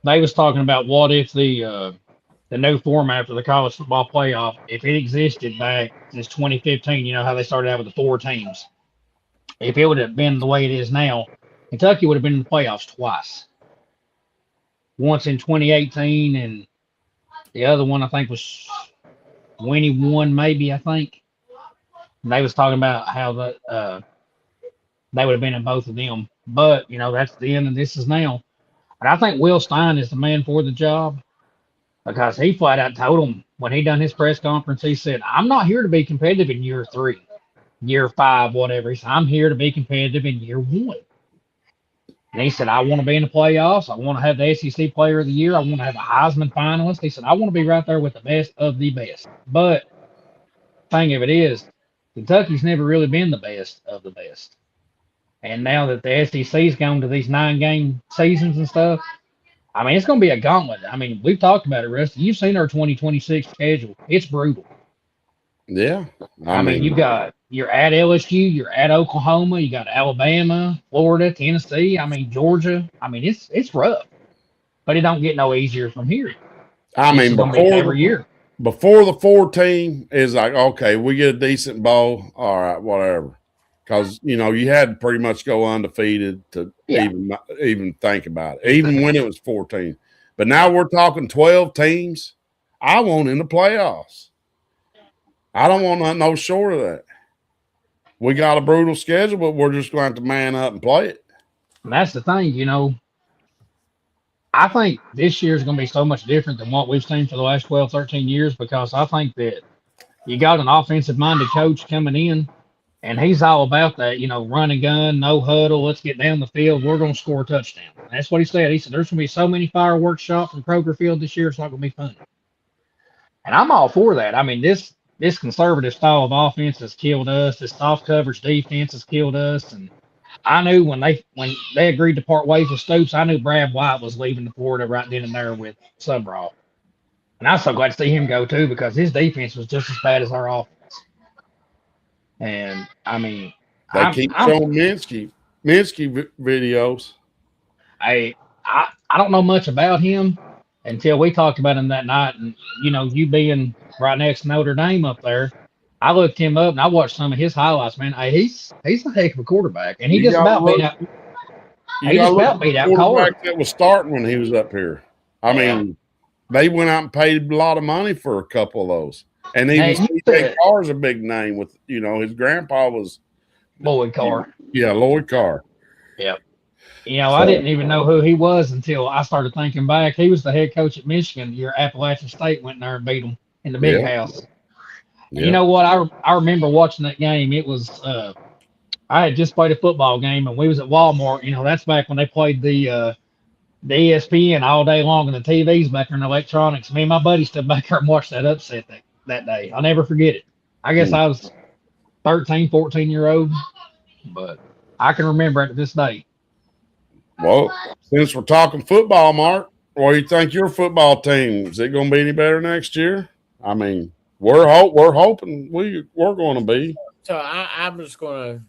They was talking about what if the new format for the college football playoff, if it existed back since 2015, how they started out with the 4 teams. If it would have been the way it is now, Kentucky would have been in the playoffs twice. Once in 2018, and the other one I think was 21, maybe, I think. And they was talking about how they would have been in both of them. But, that's the end, and this is now. And I think Will Stein is the man for the job, because he flat out told him when he done his press conference, he said, I'm not here to be competitive in year 3, year 5, whatever. He said, I'm here to be competitive in year 1. And he said, I want to be in the playoffs. I want to have the SEC Player of the Year. I want to have a Heisman finalist. He said, I want to be right there with the best of the best. But the thing of it is, Kentucky's never really been the best of the best. And now that the SEC's gone to these 9-game seasons and stuff, it's going to be a gauntlet. We've talked about it, Rusty. You've seen our 2026 schedule. It's brutal. Yeah. You're at LSU, you're at Oklahoma, you got Alabama, Florida, Tennessee, Georgia. It's rough. But it don't get no easier from here. Every year. Before the 4 team is like, okay, we get a decent bowl. All right, whatever. because you had to pretty much go undefeated to Yeah. even think about it, even when it was 14. But now we're talking 12 teams. I want in the playoffs. I don't want nothing no short of that. We got a brutal schedule, but we're just going to have to man up and play it. And that's the thing, I think this year is going to be so much different than what we've seen for the last 12, 13 years because I think that you got an offensive minded coach coming in and he's all about that, run and gun, no huddle. Let's get down the field. We're going to score a touchdown. That's what he said. He said, there's going to be so many fireworks shot from Kroger Field this year. It's not going to be fun. And I'm all for that. I mean, this conservative style of offense has killed us. This soft coverage defense has killed us. And I knew when they agreed to part ways with Stoops, I knew Brad White was leaving the Florida right then and there with Subraw. And I was so glad to see him go too because his defense was just as bad as our offense. And I mean, They keep showing Minsky videos. I don't know much about him until we talked about him that night. And you being right next to Notre Dame up there, I looked him up and I watched some of his highlights. Man, he's a heck of a quarterback, and he just about beat out. He just about beat out Carr. That was starting when he was up here. I mean, they went out and paid a lot of money for a couple of those. And even C.J. Carr's a big name with, his grandpa was Lloyd Carr. Yeah, Lloyd Carr. Yep. I didn't even know who he was until I started thinking back. He was the head coach at Michigan the year Appalachian State went in there and beat them in the big house. Yeah. You know what? I remember watching that game. It was I had just played a football game and we was at Walmart. That's back when they played the ESPN all day long and the TVs back there in electronics. Me and my buddy stood back there and watched that upset that day. I'll never forget it. I guess I was 13, 14-year-old, but I can remember it to this day. Well, since we're talking football, Mark, what do you think your football team? Is it going to be any better next year? I mean, we're hoping we're going to be. So I'm just going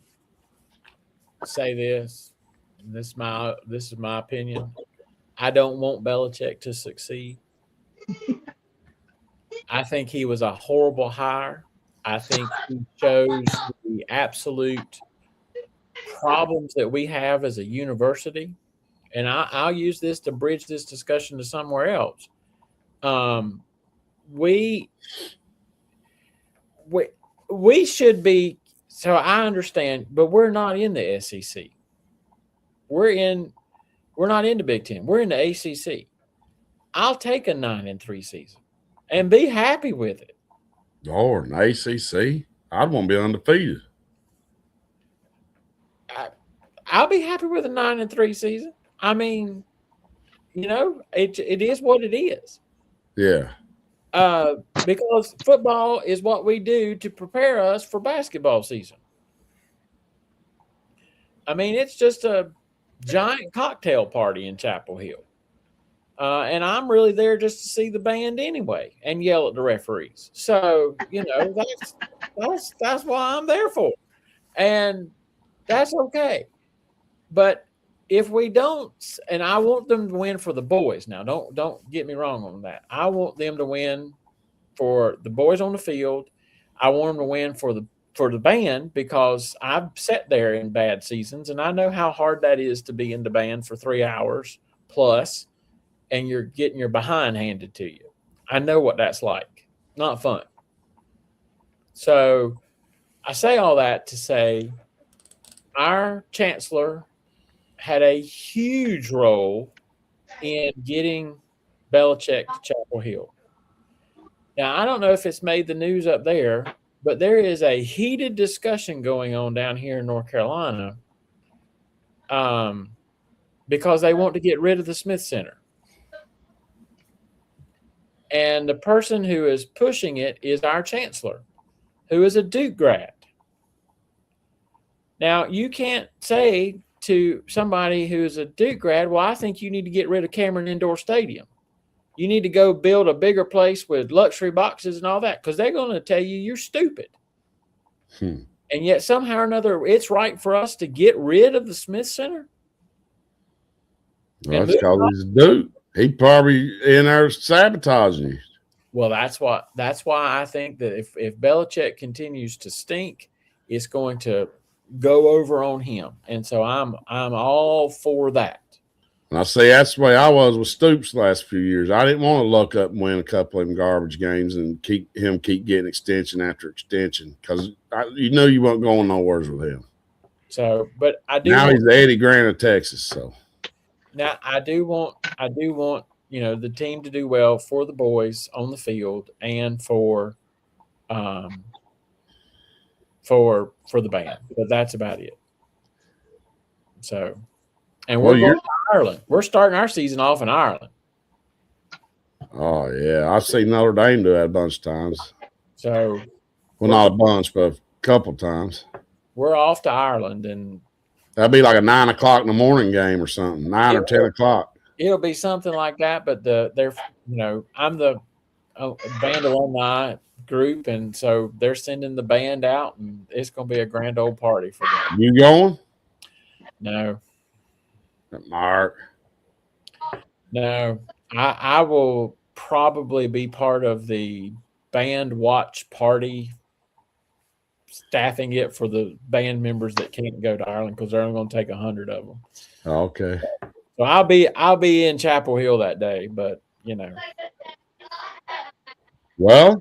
to say this. This is my opinion. I don't want Belichick to succeed. I think he was a horrible hire. I think he shows the absolute problems that we have as a university. And I'll use this to bridge this discussion to somewhere else. We should be, so I understand, but we're not in the SEC. We're not in the Big Ten. We're in the ACC. I'll take a 9-3 season and be happy with it. Lord, an ACC? I'd want to be undefeated. I'll be happy with a 9-3 season. I mean, it is what it is. Yeah. Because football is what we do to prepare us for basketball season. I mean, it's just a giant cocktail party in Chapel Hill. And I'm really there just to see the band anyway and yell at the referees. So, that's why I'm there for. And that's okay. But if we don't, and I want them to win for the boys. Now, don't get me wrong on that. I want them to win for the boys on the field. I want them to win for the band because I've sat there in bad seasons and I know how hard that is to be in the band for 3 hours plus and you're getting your behind handed to you. I know what that's like. Not fun. So I say all that to say our chancellor had a huge role in getting Belichick to Chapel Hill. Now, I don't know if it's made the news up there, but there is a heated discussion going on down here in North Carolina because they want to get rid of the Smith Center. And the person who is pushing it is our chancellor, who is a Duke grad. Now, you can't say to somebody who's a Duke grad, well, I think you need to get rid of Cameron Indoor Stadium. You need to go build a bigger place with luxury boxes and all that because they're going to tell you you're stupid. And yet somehow or another, it's right for us to get rid of the Smith Center. Well, that's because he's a Duke. He probably in there sabotaging you. Well, that's why I think that if Belichick continues to stink, it's going to go over on him, and so I'm all for that. And I say that's the way I was with Stoops the last few years. I didn't want to look up and win a couple of them garbage games and keep getting extension after extension because you know you weren't going nowhere with him. So, but I do. Now he's the Eddie Grant of Texas. So now I do want the team to do well for the boys on the field and for the band, but that's about it. So, and we're going to Ireland. We're starting our season off in Ireland. Oh yeah, I've seen Notre Dame do that a bunch of times. So, well, not a bunch, but a couple times. We're off to Ireland, and that'd be like a 9 o'clock in the morning game or something, 9 or 10 o'clock. It'll be something like that. But I'm the band alumni group, and so they're sending the band out, and it's going to be a grand old party for them. You going? No. Mark. No, I will probably be part of the band watch party, staffing it for the band members that can't go to Ireland because they're only going to take 100 of them. Okay. So I'll be in Chapel Hill that day, but Well,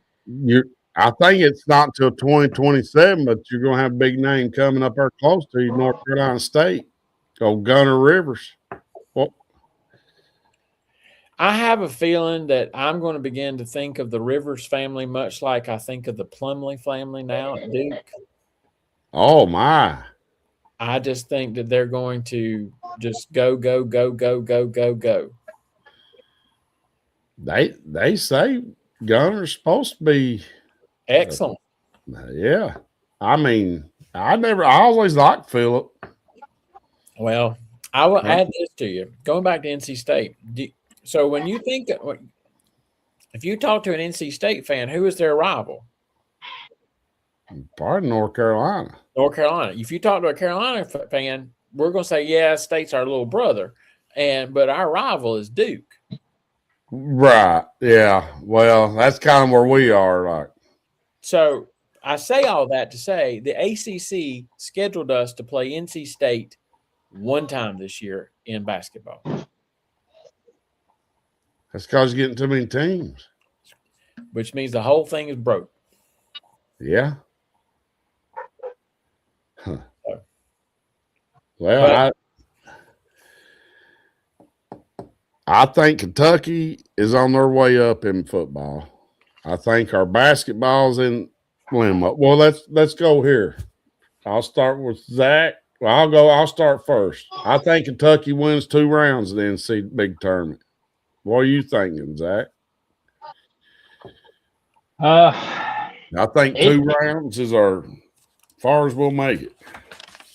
I think it's not until 2027, but you're going to have a big name coming up there close to you, North Carolina State. Go Gunner Rivers. Well, I have a feeling that I'm going to begin to think of the Rivers family much like I think of the Plumlee family now at Duke. Oh, my. I just think that they're going to just go. They say Gunner's supposed to be excellent. Yeah. I mean, I always liked Phillip. Well, I will add this to you. Going back to NC State. So when you think, if you talk to an NC State fan, who is their rival? Pardon, North Carolina. North Carolina. If you talk to a Carolina fan, we're going to say, yeah, State's our little brother, but our rival is Duke. Right. Yeah. Well, that's kind of where we are. Like, so I say all that to say the ACC scheduled us to play NC State one time this year in basketball. That's because you're getting too many teams. Which means the whole thing is broke. Yeah. Huh. Well, I think Kentucky is on their way up in football. I think our basketball's in limbo. Well, let's go here. I'll start with Zach. Well, I'll start first. I think Kentucky wins 2 rounds of the NC Big Tournament. What are you thinking, Zach? I think 2 rounds is as far as we'll make it.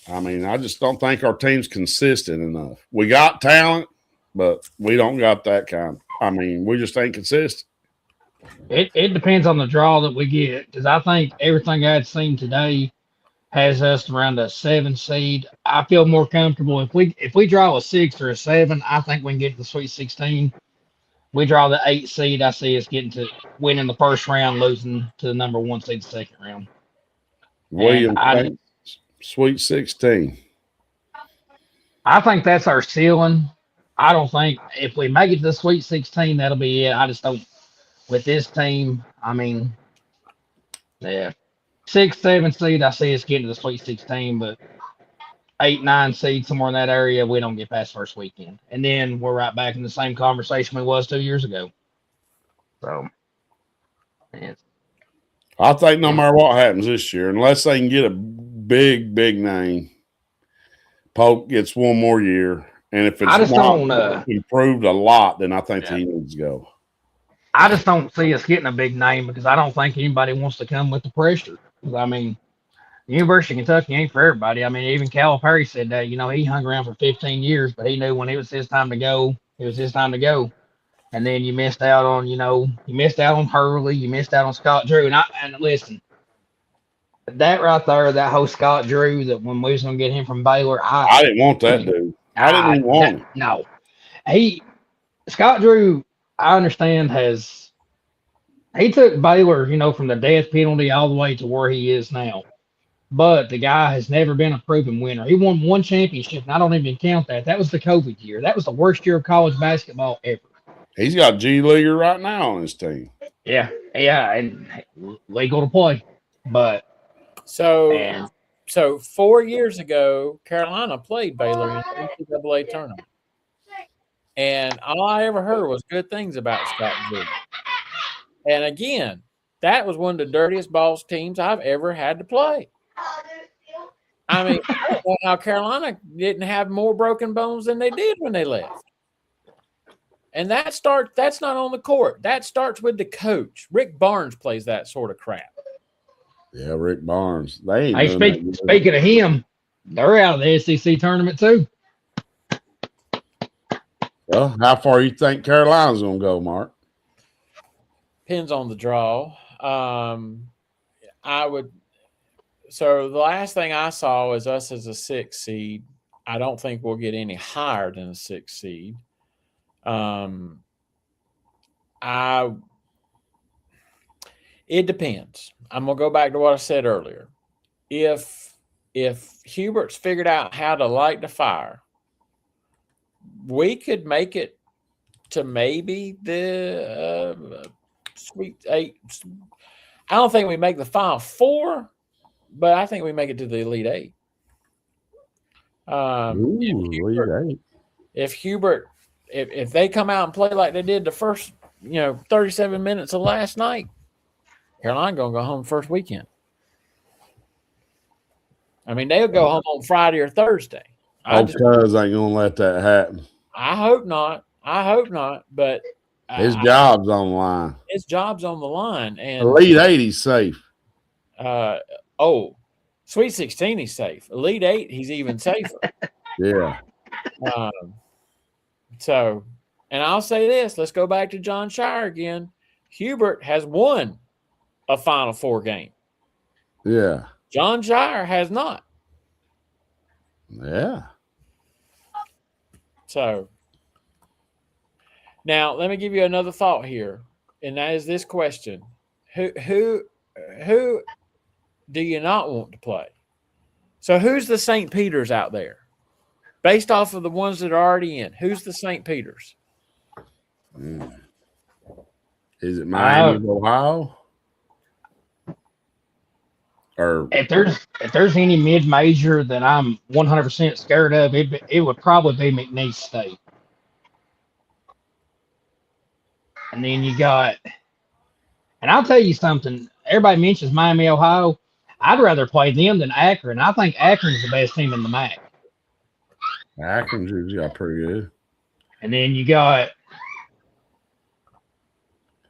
I mean, I just don't think our team's consistent enough. We got talent, but we don't got that kind. I mean, we just ain't consistent. It depends on the draw that we get, because I think everything I'd seen today has us around a 7 seed. I feel more comfortable if we draw a 6 or a 7. I think we can get to the Sweet 16. We draw the 8 seed. I see us getting to winning the first round, losing to the number 1 seed the second round. William, Sweet 16. I think that's our ceiling. I don't think if we make it to the Sweet 16, that'll be it. I just don't. With this team, I mean, yeah, 6, 7 seed, I see us getting to the Sweet 16, but 8, 9 seed, somewhere in that area, we don't get past first weekend. And then we're right back in the same conversation we was 2 years ago. So, yeah. I think no matter what happens this year, unless they can get a big name, Pope gets 1 more year. And if it's not improved a lot, then I think he needs to go. I just don't see us getting a big name because I don't think anybody wants to come with the pressure. I mean, the University of Kentucky ain't for everybody. I mean, even Calipari said that, he hung around for 15 years, but he knew when it was his time to go, it was his time to go. And then you missed out on, Hurley, you missed out on Scott Drew. And listen, that right there, that whole Scott Drew, that when we was going to get him from Baylor, I didn't want that dude. I didn't even want him. No. Scott Drew, I understand, he took Baylor, from the death penalty all the way to where he is now. but the guy has never been a proven winner. He won one championship, and I don't even count that. That was the COVID year. That was the worst year of college basketball ever. He's got G Leaguer right now on his team. Yeah, and legal to play, but So 4 years ago, Carolina played Baylor in the NCAA tournament, and all I ever heard was good things about Scott Drew. And again, that was one of the dirtiest balls teams I've ever had to play. I mean, I don't know how Carolina didn't have more broken bones than they did when they left. And that's not on the court. That starts with the coach. Rick Barnes plays that sort of crap. Yeah, Rick Barnes. They ain't hey, speaking of him, they're out of the SEC tournament too. Well, how far you think Carolina's gonna go, Mark? Depends on the draw. So the last thing I saw is us as a 6 seed. I don't think we'll get any higher than a 6 seed. It depends. I'm gonna go back to what I said earlier. If Hubert's figured out how to light the fire, we could make it to maybe the Sweet 8. I don't think we make the Final Four, but I think we make it to the Elite 8. If Hubert, if they come out and play like they did the first, 37 minutes of last night, Carolina gonna go home first weekend. I mean, they'll go home on Friday or Thursday. Cuz ain't gonna let that happen. I hope not. But his job's on the line. His job's on the line, and Elite 8, he's safe. Sweet 16, he's safe. Elite 8, he's even safer. Yeah. And I'll say this. Let's go back to John Shire again. Hubert has won a Final Four game. Yeah. John Shire has not. Yeah. So now let me give you another thought here, and that is this question: Who do you not want to play? So who's the St. Peter's out there? Based off of the ones that are already in, who's the St. Peter's? Is it Miami, Ohio? Or if there's any mid-major that I'm 100% scared of, it would probably be McNeese State. And then you got, and I'll tell you something. Everybody mentions Miami, Ohio. I'd rather play them than Akron. I think Akron's the best team in the MAC. Akron's got pretty good. And then you got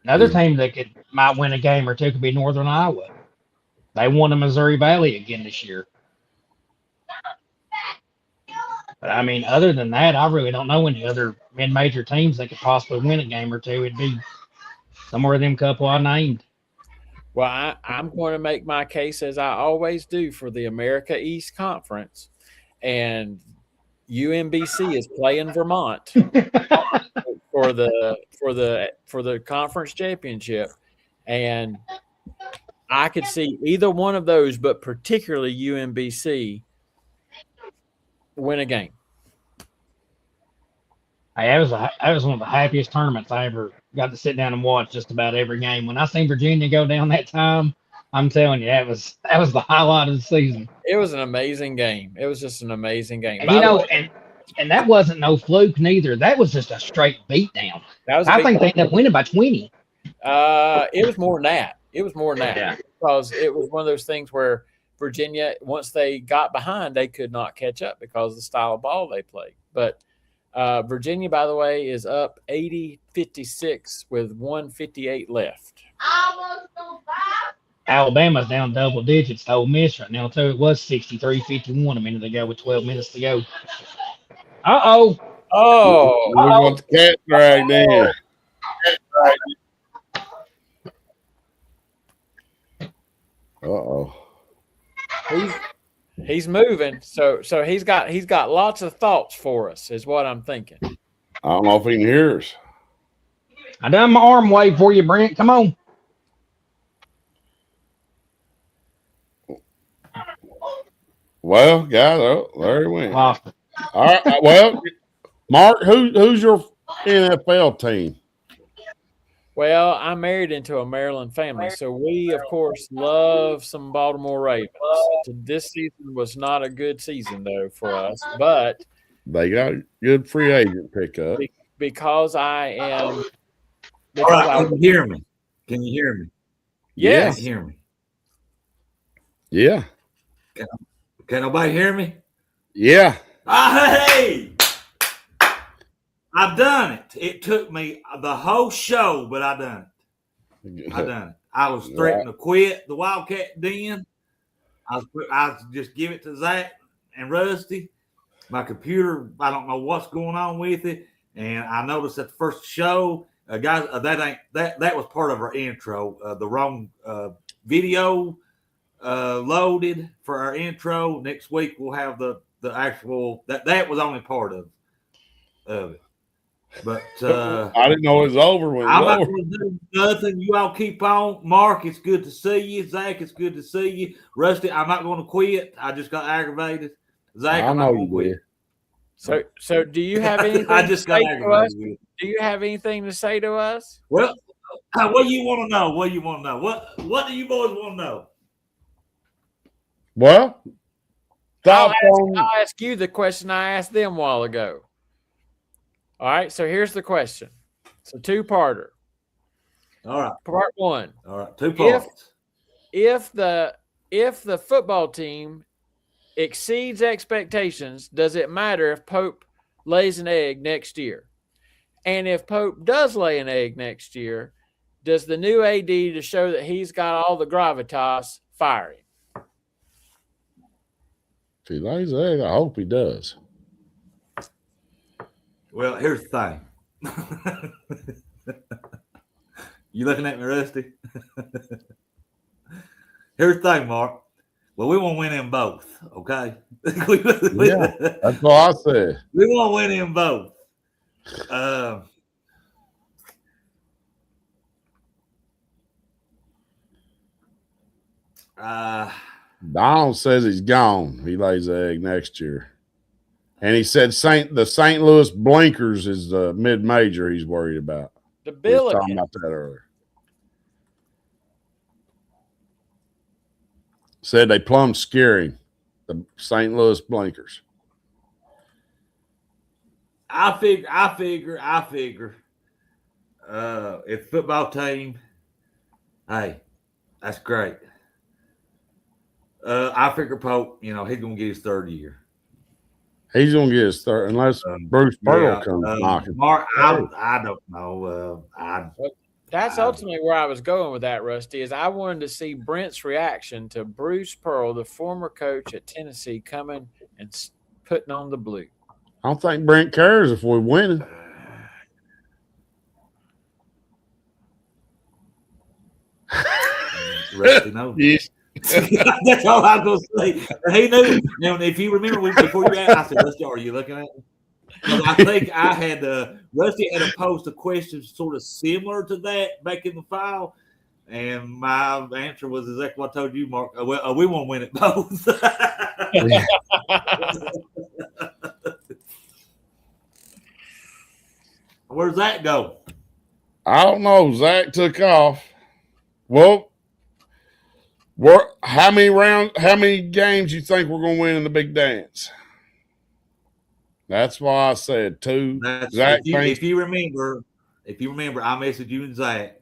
another team that might win a game or two could be Northern Iowa. They won the Missouri Valley again this year. But, I mean, other than that, I really don't know any other mid-major teams that could possibly win a game or two. It'd be somewhere of them couple I named. Well, I'm going to make my case, as I always do, for the America East Conference. And UMBC is playing Vermont for the conference championship. And I could see either one of those, but particularly UMBC, win a game. Hey, that was one of the happiest tournaments I ever got to sit down and watch. Just about every game. When I seen Virginia go down that time, I'm telling you, that was the highlight of the season. It was an amazing game. It was just an amazing game. And and that wasn't no fluke neither. That was just a straight beatdown. I think they ended up winning by 20. It was more than that. Yeah. Because it was one of those things where Virginia, once they got behind, they could not catch up because of the style of ball they played. But Virginia, by the way, is up 80-56 with 1:58 left. Alabama's down double digits to Ole Miss right now, too. It was 63-51 a minute ago with 12 minutes to go. Oh. We want the cat dragged in. He's moving. So he's got lots of thoughts for us, is what I'm thinking. I don't know if he can hear us. I done my arm wave for you, Brent. Come on. Well, guys, oh, there he went. Lost it. All right. Well, Mark, who's your NFL team? Well, I'm married into a Maryland family, so we, of course, love some Baltimore Ravens. This season was not a good season, though, for us, but They got a good free agent pickup. because I am. All Because right, I, can you hear me? Can you hear me? yes, Can you hear me? Yeah. Can nobody hear me? Yeah. Hey! I done it. It took me the whole show, but I done it. I was threatening to quit the Wildcat Den. I was just give it to Zach and Rusty. My computer, I don't know what's going on with it. And I noticed at the first show, guys, that was part of our intro. The wrong video loaded for our intro. Next week we'll have the actual that was only part of it. But I didn't know it was over when it I'm was not over. going to do nothing. You all keep on. Mark, it's good to see you. Zach, it's good to see you. Rusty, I'm not going to quit. I just got aggravated. Zach, I I'm not know going to you quit. so do you have anything I to just say got to us? aggravated with it. Do you have anything to say to us? Well, what do you want to know? What do you want to know? What do you boys want to know? Well, I'll thoughts on ask you the question I asked them a while ago. All right, so here's the question. It's a two-parter. All right. Part one. All right. 2 parts. If the football team exceeds expectations, does it matter if Pope lays an egg next year? And if Pope does lay an egg next year, does the new AD, to show that he's got all the gravitas, fire him? if he lays an egg, I hope he does. Well, here's the thing. You looking at me, Rusty? Here's the thing, Mark. Well, we want to win in both, okay? Yeah, that's what I said. We want to win in both. Donald says he's gone. He lays an egg next year. And he said the St. Louis Blinkers is the mid-major he's worried about. The We was talking Billikens. about that earlier. Said they plumb scary, the St. Louis Blinkers. I figure. If football team, hey, that's great. I figure Pope, he's gonna get his third year. He's gonna get his third unless Bruce Pearl comes knocking. Mark, I don't know. That's ultimately where I was going with that, Rusty, is I wanted to see Brent's reaction to Bruce Pearl, the former coach at Tennessee, coming and putting on the blue. I don't think Brent cares if we're winning. Rusty knows. Yes. That's all I was gonna say. He knew. Now, if you remember before you asked, I said, "Rusty, are you looking at me?" Because I think I had Rusty had posed a question sort of similar to that back in the file, and my answer was exactly what I told you, Mark. Well, we want to win it both. Where's that go? I don't know. Zach took off. Well, how many games you think we're gonna win in the big dance? That's why I said 2. Zach if you remember, I messaged you and Zach,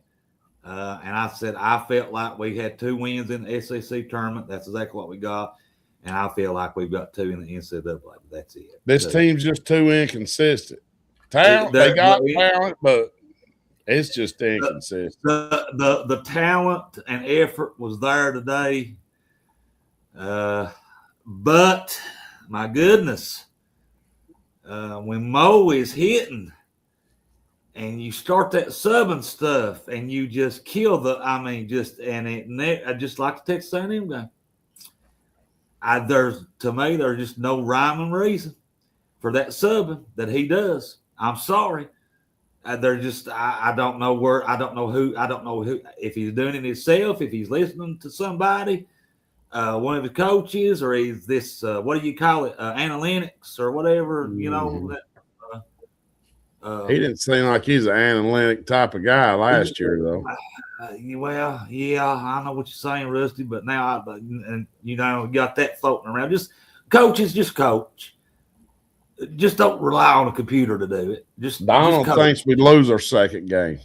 and I said I felt like we had 2 wins in the SEC tournament. That's exactly what we got, and I feel like we've got 2 in the NCAA. That's it. This team's just too inconsistent. Talent, they got talent, but it's just inconsistent. The talent and effort was there today, but my goodness. When Mo is hitting and you start that subbing stuff and you just kill just like the Texas A&M game. There's just no rhyme and reason for that subbing that he does. I'm sorry. I don't know who, if he's doing it himself, if he's listening to somebody, one of the coaches, or is this what do you call it, analytics or whatever? You know Mhm. that. He didn't seem like he's an analytic type of guy last year, though. Well, yeah, I know what you're saying, Rusty, but now and you got that floating around. Just coaches, just coach. Just don't rely on a computer to do it. Just Donald coach. thinks we'd lose our second game.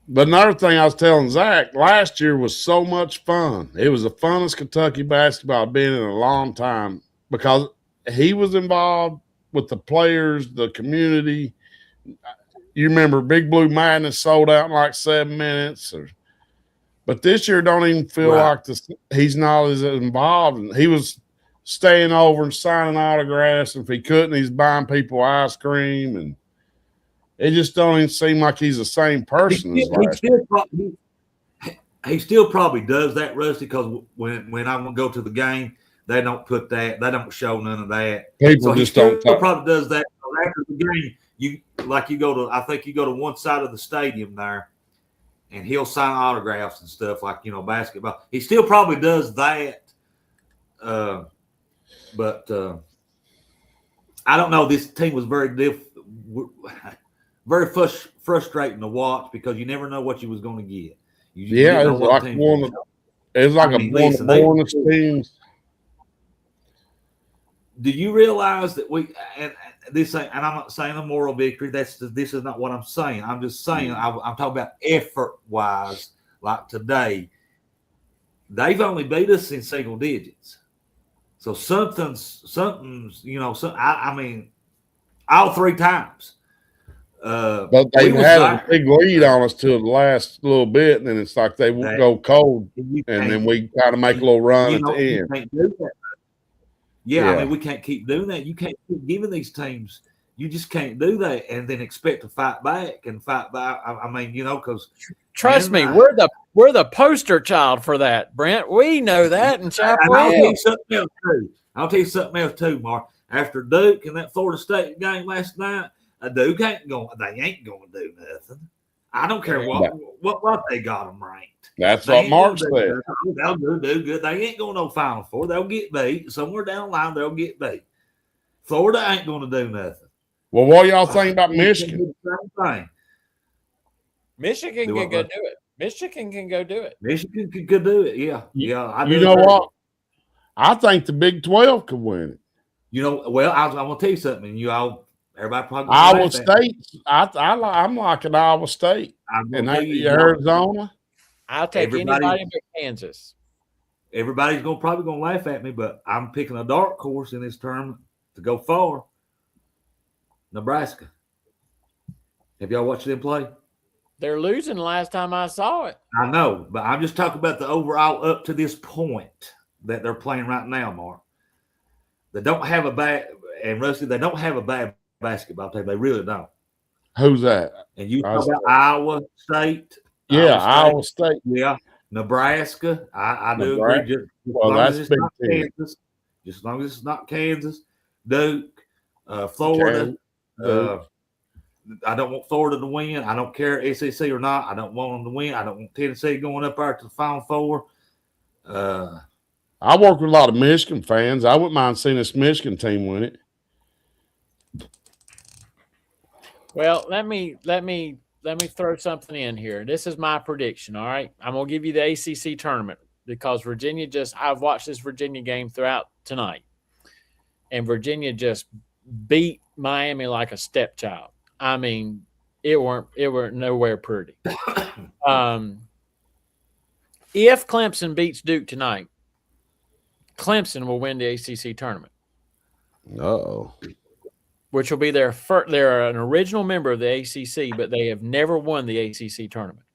But another thing I was telling Zach, last year was so much fun. It was the funnest Kentucky basketball I've been in a long time because he was involved with the players, the community. You remember Big Blue Madness sold out in like 7 minutes. But this year don't even feel Right. like he's not as involved. He was staying over and signing autographs. And if he couldn't, he's buying people ice cream. And it just don't even seem like he's the same person as last year. He still probably does that, Rusty, because when I want to go to the game, they don't put that. They don't show none of that. People So he just still don't talk. probably does that. After the game, you go to. I think you go to one side of the stadium there, and he'll sign autographs and stuff like basketball. He still probably does that. But I don't know. This team was very frustrating to watch because you never know what you was going to get. Yeah, it's like a bonus team. Do you realize that this ain't, and I'm not saying a moral victory. This is not what I'm saying. I'm just saying I'm talking about effort wise. Like today, they've only beat us in single digits. So something's I mean, all 3 times. But they've had a big lead on us till the last little bit, and then it's like they won't go cold, and then we kind of make a little run at the end. Can't do that. Yeah, I mean, we can't keep doing that. You can't keep giving these teams. You just can't do that and then expect to fight back and fight back. I mean, because trust me, we're the poster child for that, Brent. We know that in Chapel I'll Hill. tell you something else too, Mark. After Duke and that Florida State game last night, Duke ain't going. They ain't going to do nothing. I don't care what they got them ranked. That's what Mark said. They'll do good. They ain't going to no Final Four. They'll get beat somewhere down the line. They'll get beat. Florida ain't going to do nothing. Well, what y'all think about Michigan? Michigan can go do it. Michigan can go do it. Michigan could do it. Yeah. You know what? I think the Big 12 could win it. Well, I'm going to tell you something. Everybody probably Iowa State. I'm liking Iowa State and Arizona. I'll take anybody but Kansas. Everybody's probably going to laugh at me, but I'm picking a dark horse in this tournament to go far. Nebraska. Have y'all watched them play? They're losing the last time I saw it. I know, but I'm just talking about the overall up to this point that they're playing right now, Mark. They don't have a bad, and Rusty, they don't have a bad basketball team. They really don't. Who's that? And you talk about Iowa State. Yeah, Iowa State. Yeah, Nebraska. I do agree. Just as long as it's not Kansas, Duke, Florida. I don't want Florida to win. I don't care SEC or not. I don't want them to win. I don't want Tennessee going up there to the Final Four. I work with a lot of Michigan fans. I wouldn't mind seeing this Michigan team win it. Well, let me throw something in here. This is my prediction. All right, I'm gonna give you the ACC tournament because I've watched this Virginia game throughout tonight, and Virginia just beat Miami like a stepchild. I mean, it weren't nowhere pretty. If Clemson beats Duke tonight, Clemson will win the ACC tournament. Uh-oh. Which will be they're an original member of the ACC, but they have never won the ACC tournament.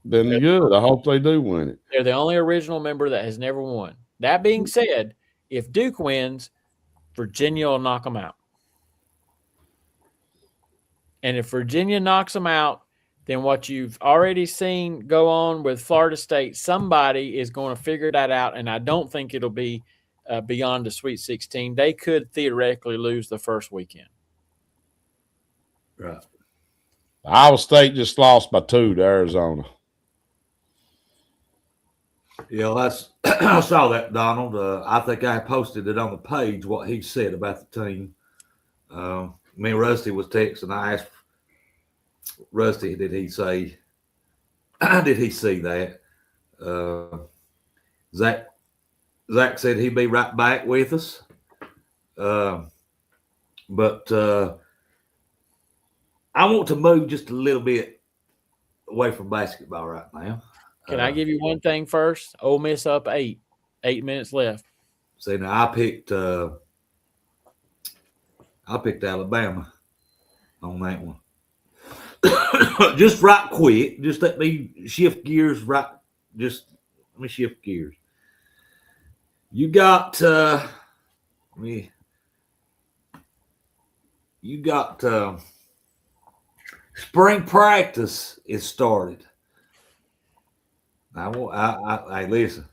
Then good. I hope they do win it. They're the only original member that has never won. That being said, if Duke wins, Virginia will knock them out. And if Virginia knocks them out, then what you've already seen go on with Florida State, somebody is going to figure that out, and I don't think it'll be beyond the Sweet 16. They could theoretically lose the first weekend. Right. Iowa State just lost by 2 to Arizona. Yeah, that's I saw that, Donald. I think I posted it on the page what he said about the team. Me and Rusty was texting. I asked Rusty, did he see that? Zach said he'd be right back with us. But I want to move just a little bit away from basketball right now. Can I give you one thing first? Ole Miss up 8. 8 minutes left. See, now I picked Alabama on that one. Just right quick. Just let me shift gears right. Just let me shift gears. You got spring practice is started. I listen,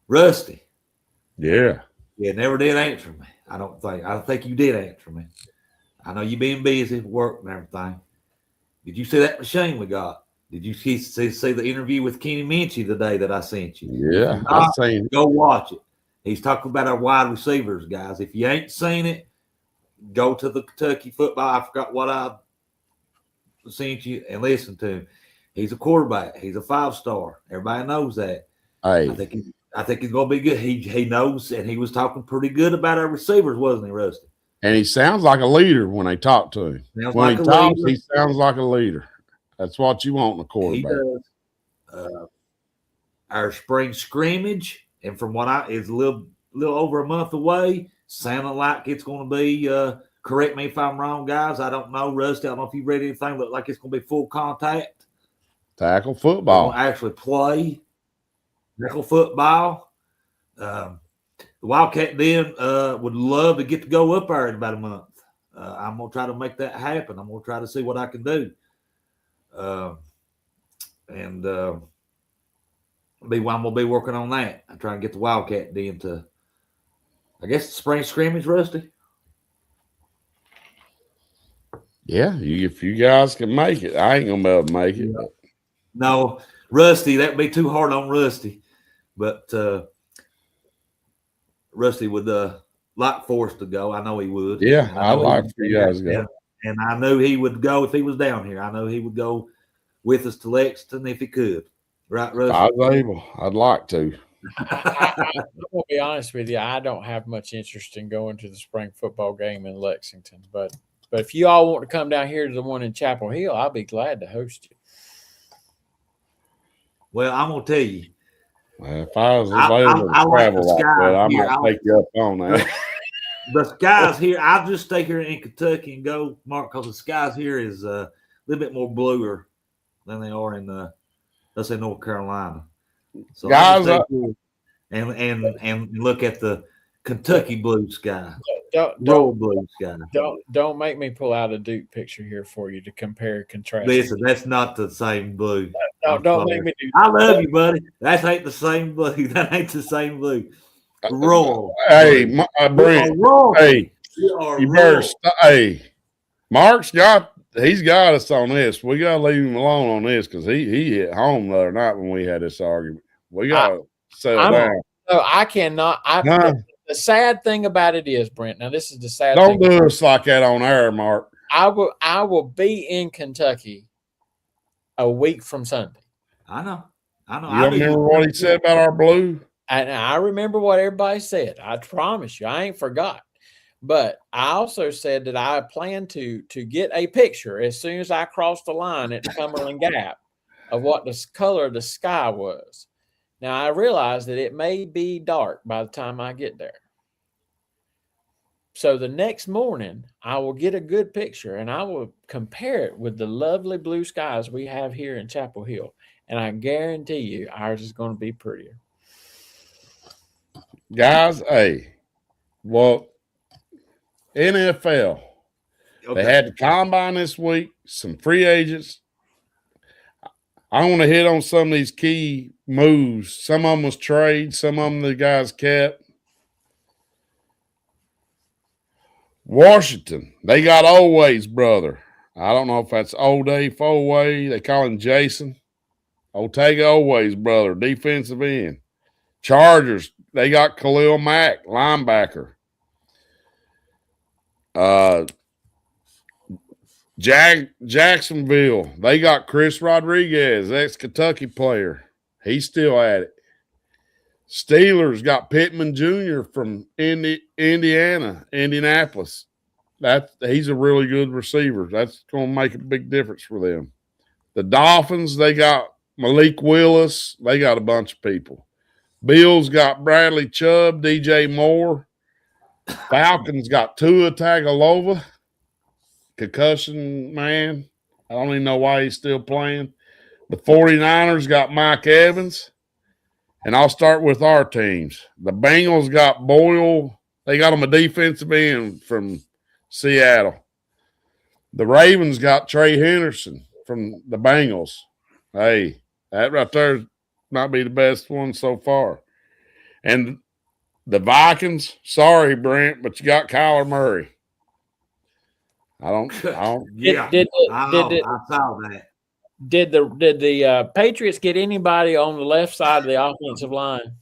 Rusty. Yeah. Yeah, never did answer me. I don't think you did answer me. I know you being busy, work and everything. Did you see that machine we got? Did you see the interview with Kenny Minchie today that I sent you? Yeah, I've seen it. Go watch it. He's talking about our wide receivers, guys. If you ain't seen it, go to the Kentucky football. I forgot what I sent you and listen to him. He's a quarterback. He's a 5-star. Everybody knows that. Hey, I think he's going to be good. He knows, and he was talking pretty good about our receivers, wasn't he, Rusty? and he sounds like a leader when they talk to him. When he talks, he sounds like a leader. That's what you want in a quarterback. He does. Our spring scrimmage, and from what is a little over a month away, sounding like it's going to be. Correct me if I'm wrong, guys. I don't know, Rusty. I don't know if you read anything. Look like it's going to be full contact. Tackle football. Actually play tackle football. The Wildcat Den would love to get to go up there in about a month. I'm going to try to make that happen. I'm going to try to see what I can do. I'm going to be working on that. I'm trying to get the Wildcat Den to, I guess, the spring scrimmage, Rusty. Yeah, if you guys can make it. I ain't going to be able to make it. Yeah. No, Rusty, that'd be too hard on Rusty. But Rusty would like for us to go. I know he would. Yeah, I'd like for you guys to go. And I knew he would go if he was down here. I know he would go with us to Lexington if he could. Right, Rusty? I was able. I'd like to. I'm going to be honest with you. I don't have much interest in going to the spring football game in Lexington. But if you all want to come down here to the one in Chapel Hill, I'll be glad to host you. Well, I'm going to tell you. If I was available to travel like that, I might take you up on that. The skies here, I'll just stay here in Kentucky and go, Mark, because the skies here is a little bit more bluer than they are in, let's say, North Carolina. So guys, and look at the Kentucky blue sky. Don't blue sky. Don't make me pull out a Duke picture here for you to compare and contrast. Listen, that's not the same blue. Don't make me do that. I love you, buddy. That ain't the same blue. That ain't the same blue. Royal. Hey, Brent. Hey, you better hey, he's got us on this. We gotta leave him alone on this because he hit home the other night when we had this argument. We gotta settle down. No, I cannot. The sad thing about it is, Brent. Now this is the sad. Don't do us like that on air, Mark. I will be in Kentucky a week from Sunday. I know. You remember what he said about our blue? And I remember what everybody said. I promise you, I ain't forgot. But I also said that I plan to get a picture as soon as I cross the line at Cumberland Gap of what the color of the sky was. Now, I realize that it may be dark by the time I get there. So the next morning, I will get a good picture and I will compare it with the lovely blue skies we have here in Chapel Hill. And I guarantee you ours is going to be prettier. Guys, hey, well, NFL, they had the combine this week, some free agents. I want to hit on some of these key moves. Some of them was trade, some of them the guys kept. Washington, they got Always brother I don't know if that's O'Day Foway. They call him Jason. Otega Oway's brother, defensive end. Chargers, they got Khalil Mack, linebacker. Jacksonville, they got Chris Rodriguez, ex-Kentucky player. He's still at it. Steelers got Pittman Jr. from Indianapolis. He's a really good receiver. That's going to make a big difference for them. The Dolphins, they got Malik Willis. They got a bunch of people. Bills got Bradley Chubb, DJ Moore. Falcons got Tua Tagovailoa, concussion man. I don't even know why he's still playing. The 49ers got Mike Evans. And I'll start with our teams. The Bengals got Boyle. They got him a defensive end from Seattle. The Ravens got Trey Henderson from the Bengals. Hey, that right there might be the best one so far. And the Vikings, sorry, Brent, but you got Kyler Murray. I don't. Yeah, I saw that. Did the Patriots get anybody on the left side of the offensive line?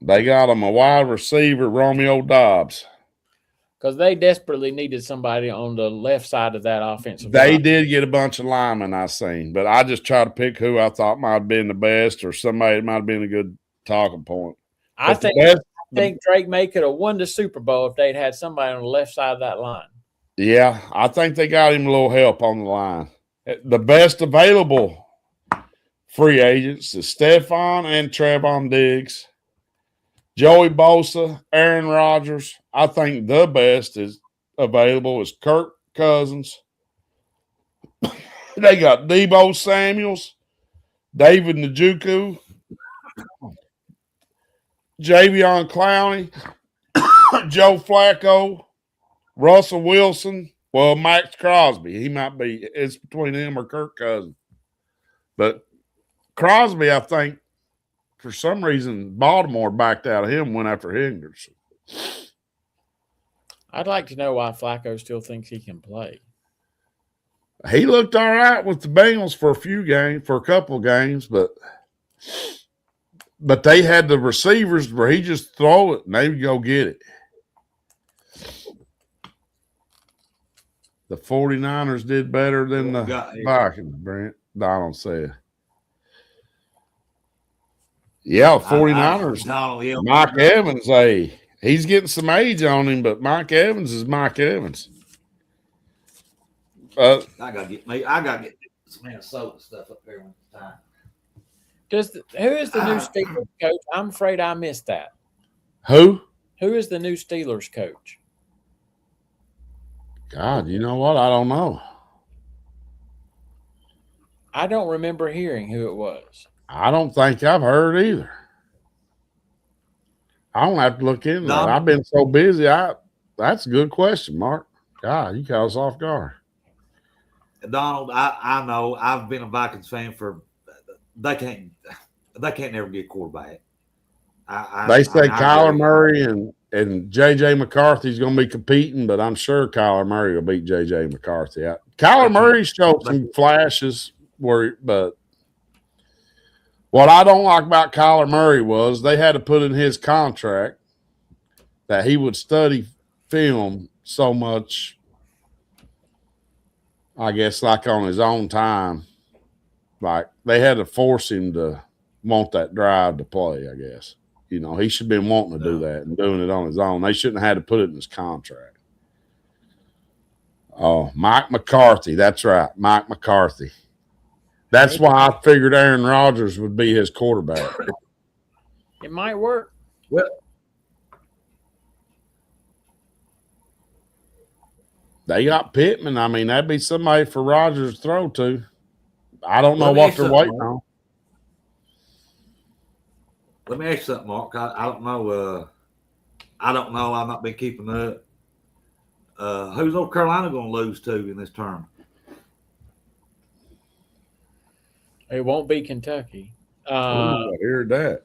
They got him a wide receiver, Romeo Dobbs. Because they desperately needed somebody on the left side of that offensive They line. did get a bunch of linemen, I seen, but I just tried to pick who I thought might have been the best or somebody that might have been a good talking point. I But think Drake May could have won the Super Bowl if they'd had somebody on the left side of that line. Yeah, I think they got him a little help on the line. The best available free agents is Stephon and Trevon Diggs, Joey Bosa, Aaron Rodgers. I think the best is available is Kirk Cousins. They got Debo Samuels, David Njoku, Javion Clowney, Joe Flacco, Russell Wilson. Well, Max Crosby, he might be. It's between him or Kirk Cousins. But Crosby, I think, for some reason, Baltimore backed out of him, went after Henderson. I'd like to know why Flacco still thinks he can play. He looked all right with the Bengals for a couple of games, but they had the receivers where he just throw it and they would go get it. The 49ers did better than the Vikings, Brent. Donald said. Yeah, 49ers. Mike Evans, he's getting some age on him, but Mike Evans is Mike Evans. I gotta get some Minnesota stuff up there one time. Who is the new Steelers coach? I'm afraid I missed that. Who is the new Steelers coach? God, you know what? I don't know. I don't remember hearing who it was. I don't think I've heard either. I don't have to look into that. I've been so busy. That's a good question, Mark. God, you caught us off guard. Donald, I know I've been a Vikings fan for they can't never get a quarterback. They say Kyler Murray and J.J. McCarthy's going to be competing, but I'm sure Kyler Murray will beat J.J. McCarthy out. Kyler Murray showed some flashes, but what I don't like about Kyler Murray was they had to put in his contract that he would study film so much, I guess, like on his own time. Like they had to force him to want that drive to play, I guess. You know, he should have been wanting to do that and doing it on his own. They shouldn't have had to put it in his contract. Oh, Mike McCarthy. That's right. Mike McCarthy. That's why I figured Aaron Rodgers would be his quarterback. It might work. Well, they got Pittman. I mean, that'd be somebody for Rodgers to throw to. I don't know what they're waiting on. Let me ask you something, Mark. I don't know. I'm not been keeping up. Who's North Carolina going to lose to in this tournament? It won't be Kentucky. I hear that.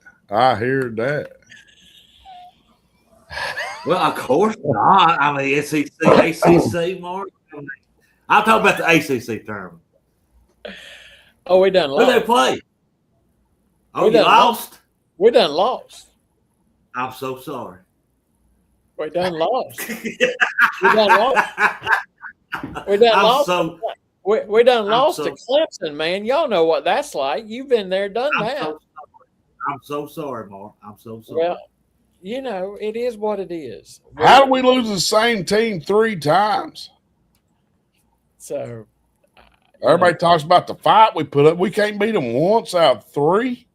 Well, of course not. I mean, SEC, ACC, Mark. I'll talk about the ACC tournament. Oh, we done Who they lost. play? Oh, We you done lost? We done lost. I'm so sorry. We done lost. We done lost. We done I'm lost. so We done I'm lost so- to Clemson, man. Y'all know what that's like. You've been there, done that. I'm so sorry, Mark. I'm so sorry. Well, you know, it is what it is. How do we lose the same team 3 times? So Everybody talks about the fight we put up. We can't beat them once out of 3.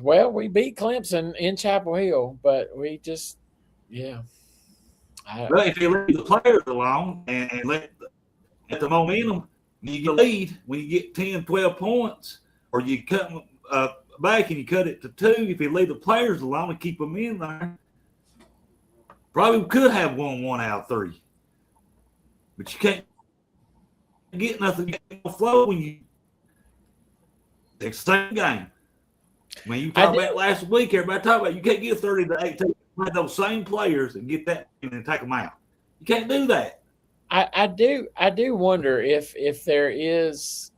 well, we beat Clemson in Chapel Hill, but we just, yeah. Well, if you leave the players alone and let the momentum, you get a lead when you get 10, 12 points, or you cut back and you cut it to 2. If you leave the players alone and keep them in there, probably could have won 1 out of 3. But you can't get nothing to flow when you it's the same game. When you talked about last week, everybody talked about you can't get 30 to 18 play those same players and get that and take them out. You can't do that. I do wonder if there is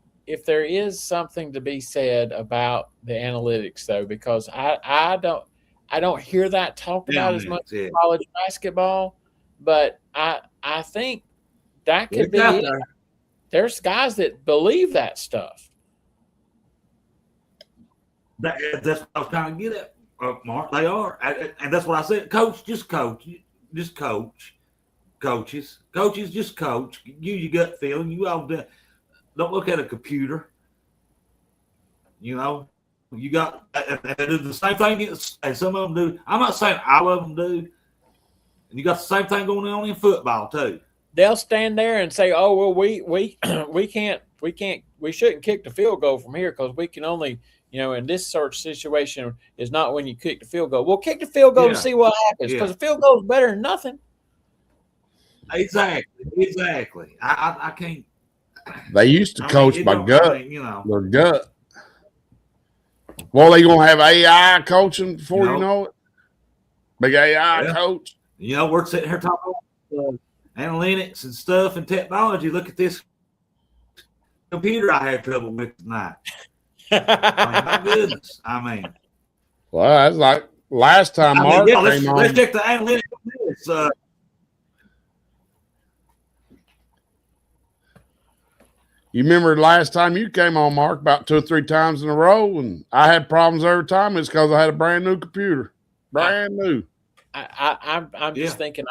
something to be said about the analytics though, because I don't hear that talked about as much in college basketball, but I think that could be it. There's guys that believe that stuff. That's what I was trying to get at, Mark. They are, and that's what I said. Coach, just coach, just coach. Coaches, just coach. Use your gut feeling. You all don't look at a computer. You know, you got and they do the same thing as some of them do. I'm not saying all of them do. And you got the same thing going on in football too. They'll stand there and say, "Oh well, we can't, we shouldn't kick the field goal from here because we can only." You know, in this sort of situation is not when you kick the field goal. Well, kick the field goal to see what happens because the field goal is better than nothing. Exactly. I can't. They used to coach by gut. You know, their gut. Well, they gonna have AI coaching before you know it. Big AI coach. You know, we're sitting here talking about analytics and stuff and technology. Look at this computer I had trouble with tonight. I mean, my goodness. I mean, well, that's like last time Mark came on. Let's check the analytics on this. You remember last time you came on, Mark, about 2 or 3 times in a row, and I had problems every time. It's because I had a brand new computer, brand new. I'm just thinking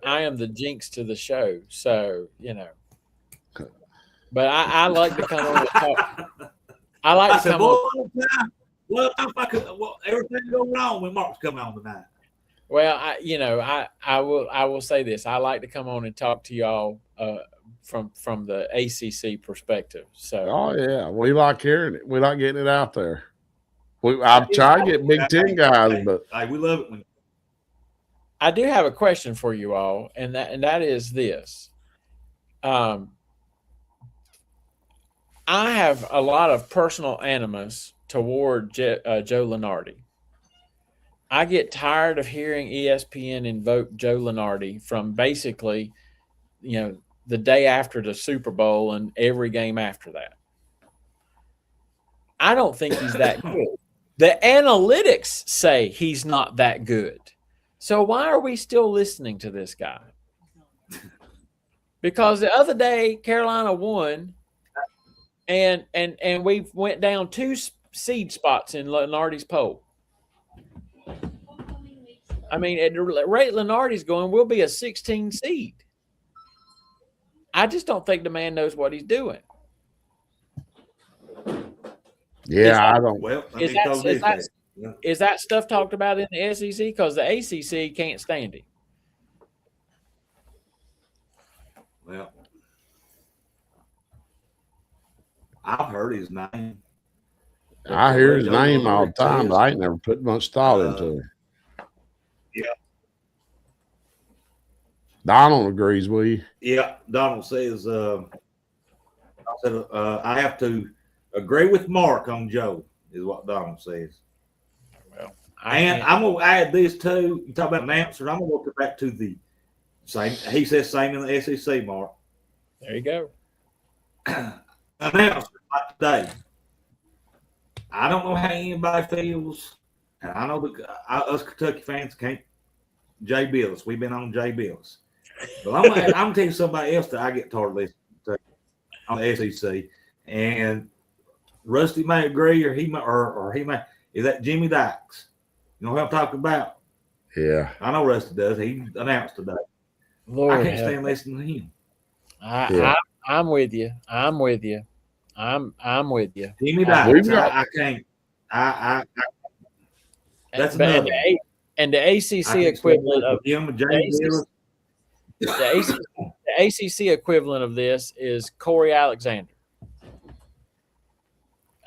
I am the jinx to the show, so you know. But I like to come on and talk. I like to come on. Well, everything go wrong when Mark's coming on tonight. Well, I will say this. I like to come on and talk to y'all from the ACC perspective. So, oh yeah, we like hearing it. We like getting it out there. I'm trying to get Big Ten guys, but we love it when. I do have a question for you all, and that is this. I have a lot of personal animus toward Joe Lunardi. I get tired of hearing ESPN invoke Joe Lunardi from basically, the day after the Super Bowl and every game after that. I don't think he's that good. The analytics say he's not that good. So why are we still listening to this guy? Because the other day Carolina won. And we went down 2 seed spots in Lunardi's poll. I mean, at the rate Lunardi's going, we'll be a 16 seed. I just don't think the man knows what he's doing. Yeah, I don't. Well, is that stuff talked about in the SEC? Because the ACC can't stand him. Well, I've heard his name. I hear his name all the time, but I ain't never put much thought into it. Yeah. Donald agrees with you. Yeah, Donald says, I have to agree with Mark on Joe, is what Donald says. Well, I'm going to add this too. You talk about announcers. I'm going to go back to the same. He says same in the SEC, Mark. There you go. Announcement like today. I don't know how anybody feels, and I know us Kentucky fans can't. Jay Billis, we've been on Jay Billis, but I'm gonna tell you somebody else that I get tired of listening to on the SEC, and Rusty may agree, or he may. Is that Jimmy Dykes? You know what I'm talking about? Yeah. I know Rusty does. He announced today. Lord, I can't stand listening to him. I'm with you. I'm with you. I'm with you. Jimmy Dykes. got- I can't. I that's But- another. and the ACC equivalent of him and Jay Billis. the ACC equivalent of this is Corey Alexander,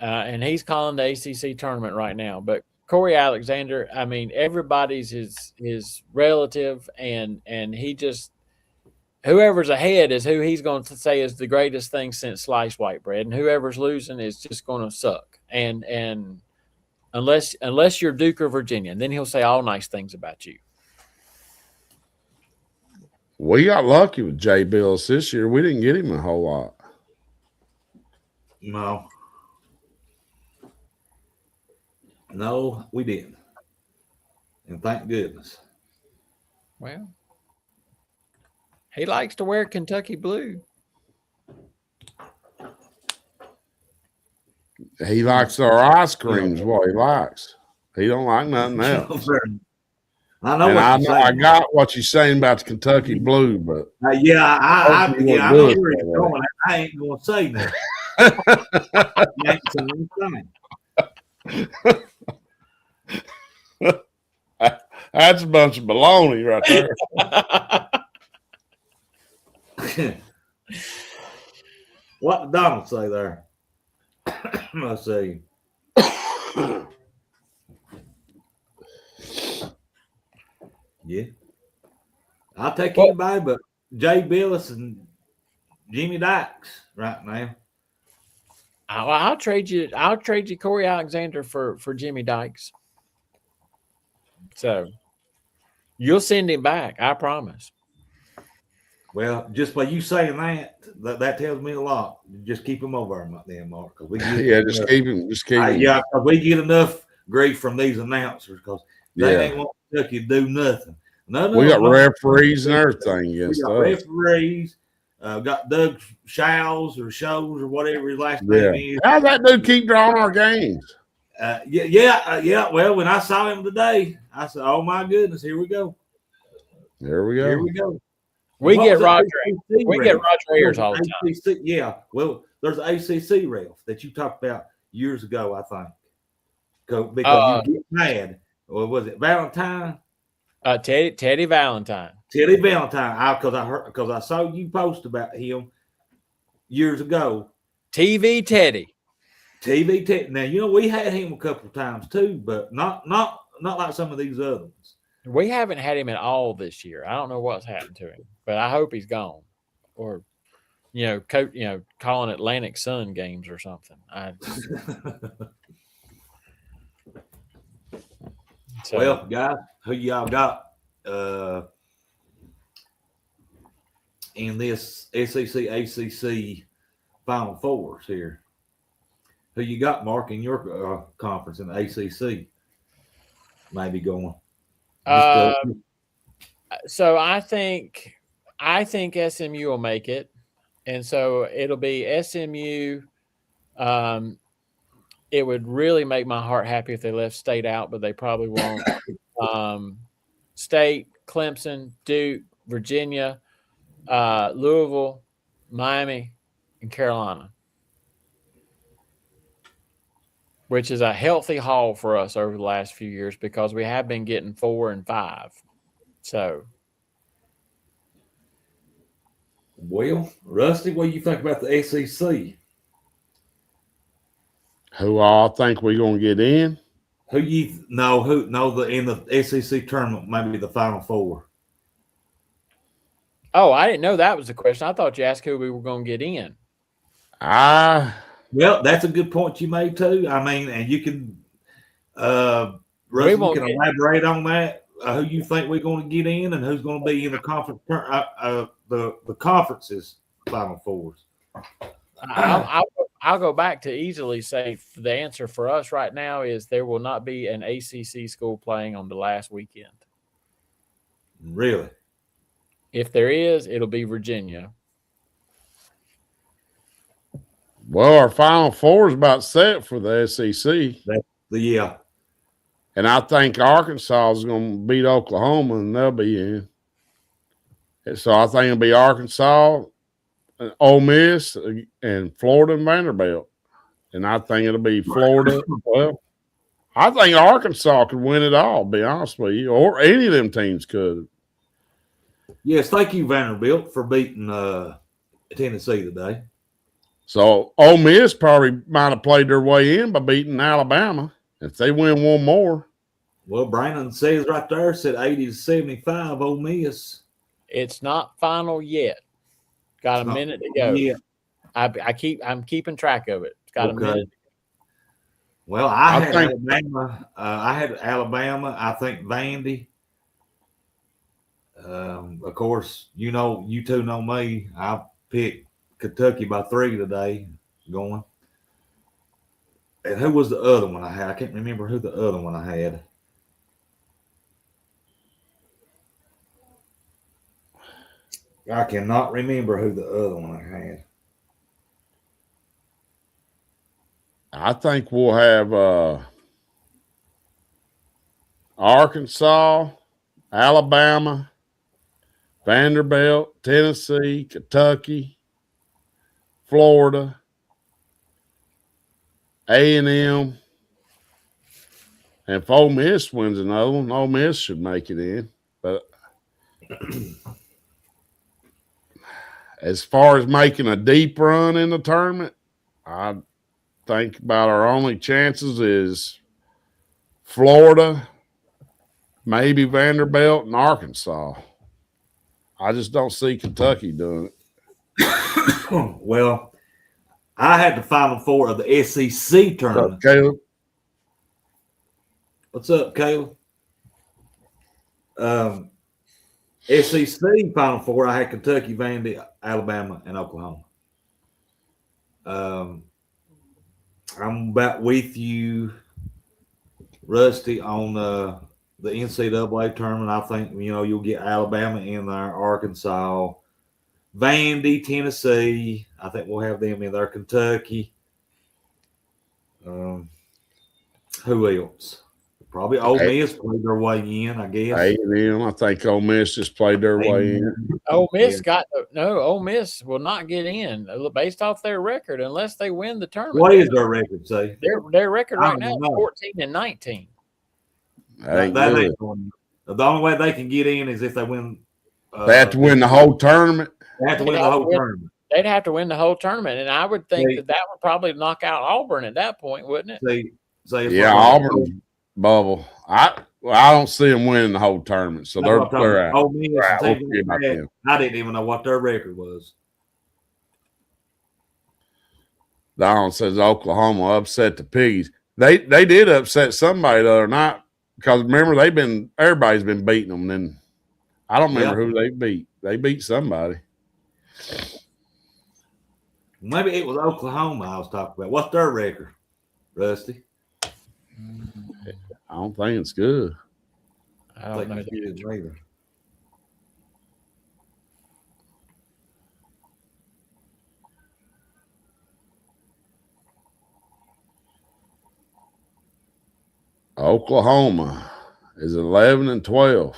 and he's calling the ACC tournament right now. But Corey Alexander, I mean, everybody's his relative, and he just whoever's ahead is who he's going to say is the greatest thing since sliced white bread, and whoever's losing is just going to suck. And unless you're Duke or Virginia, and then he'll say all nice things about you. We got lucky with Jay Billis this year. We didn't get him a whole lot. No, we didn't. And thank goodness. Well, he likes to wear Kentucky blue. He likes our ice creams. What he likes. He don't like nothing else. I know. And What you're I saying. got what you're saying about the Kentucky blue, but I Hopefully know you where won't do you're it that going. I ain't going to say nothing. I ain't saying anything. that's a bunch of baloney right there. What did Donald say there? Let's see. Yeah. I'll take anybody but Jay Billis and Jimmy Dykes right now. I'll trade you Corey Alexander for Jimmy Dykes. So you'll send him back, I promise. Well, just by you saying that tells me a lot. Just keep him over there, Mark. Just keep him. Yeah, 'cause we get enough grief from these announcers because they ain't want Kentucky to do nothing. We got referees and everything against we got us. referees. Got Doug Shows or whatever his last name is. How's that dude keep drawing our games? Yeah. Well, when I saw him today, I said, "Oh my goodness, here we go. There we go. Here we go." We What get was that Roger. ACC We ref? get Roger Ayers all the time. ACC, yeah. Well, there's an ACC ref that you talked about years ago, I think. Because you get mad. Or was it Valentine? Teddy Valentine. Teddy Valentine. Because I saw you post about him years ago. TV Teddy. TV Teddy. Now you know we had him a couple of times too, but not like some of these other ones. We haven't had him at all this year. I don't know what's happened to him, but I hope he's gone, or calling Atlantic Sun games or something. Well, guys, who y'all got in this SEC ACC Final Fours here? Who you got, Mark, in your conference in the ACC? Maybe going. So I think SMU will make it, and so it'll be SMU. It would really make my heart happy if they left State out, but they probably won't. State, Clemson, Duke, Virginia, Louisville, Miami, and Carolina, which is a healthy haul for us over the last few years because we have been getting 4 and 5. So, well, Rusty, what do you think about the SEC? Who I think we're gonna get in? In the SEC tournament, maybe the Final Four. oh, I didn't know that was the question. I thought you asked who we were going to get in. Well, that's a good point you made too. I mean, and you can, Rusty, you can elaborate on that. Who you think we're going to get in, and who's going to be in the conference, the conferences Final Fours. I'll go back to easily say the answer for us right now is there will not be an ACC school playing on the last weekend. Really? If there is, it'll be Virginia. Well, our Final Four is about set for the SEC. Yeah. And I think Arkansas is going to beat Oklahoma, and they'll be in. And so I think it'll be Arkansas, Ole Miss, and Florida and Vanderbilt. And I think it'll be Florida. Well, I think Arkansas could win it all, to be honest with you, or any of them teams could. Yes, thank you, Vanderbilt, for beating Tennessee today. So Ole Miss probably might have played their way in by beating Alabama. If they win one more. Well, Brandon says right there, said 80-75 Ole Miss. It's not final yet. Got a minute to go. Yeah. I'm keeping track of it. It's got a minute. Well, I had Alabama. I had Alabama. I think Vandy. Of course, you two know me. I picked Kentucky by 3 today. Going. And who was the other one I had? I can't remember who the other one I had. I cannot remember who the other one I had. I think we'll have Arkansas, Alabama, Vanderbilt, Tennessee, Kentucky, Florida, A&M, and if Ole Miss wins another one, Ole Miss should make it in. But as far as making a deep run in the tournament, I think about our only chances is Florida, maybe Vanderbilt, and Arkansas. I just don't see Kentucky doing it. Well, I had the Final Four of the SEC tournament. Caleb? What's up, Caleb? SEC Final Four, I had Kentucky, Vandy, Alabama, and Oklahoma. I'm about with you, Rusty, on the NCAA tournament. I think, you'll get Alabama in there, Arkansas, Vandy, Tennessee. I think we'll have them in there, Kentucky. Who else? Probably Ole Miss played their way in, I guess. A&M, I think Ole Miss just played their way in. Ole Miss Ole Miss will not get in based off their record unless they win the tournament. What is their record say? Their record right now is 14-19. That ain't the only way they can get in is if they win. They have to win the whole tournament. They have to win the whole tournament. They'd have to win the whole tournament, and I would think that would probably knock out Auburn at that point, wouldn't it? Auburn bubble. I don't see them winning the whole tournament, so they're out. I didn't even know what their record was. Don says Oklahoma upset the Piggies. They did upset somebody the other night because remember everybody's been beating them. Then I don't remember who they beat. They beat somebody. Maybe it was Oklahoma I was talking about. What's their record, Rusty? I don't think it's good. I don't know either. Oklahoma is 11-12.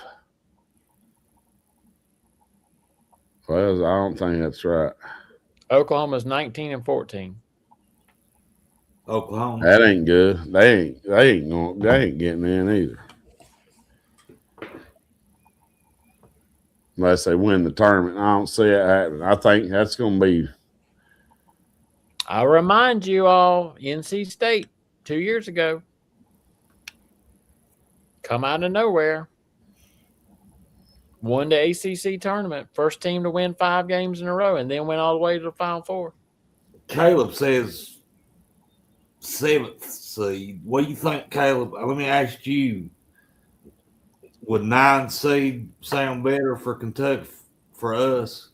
Well, I don't think that's right. Oklahoma's 19-14. Oklahoma. That ain't good. They ain't getting in either. Unless they win the tournament. I don't see it happening. I think that's going to be. I'll remind you all, NC State 2 years ago. Come out of nowhere. Won the ACC tournament. First team to win 5 games in a row, and then went all the way to the Final Four. Caleb says 7th seed. What do you think, Caleb? Let me ask you. Would 9 seed sound better for Kentucky for us?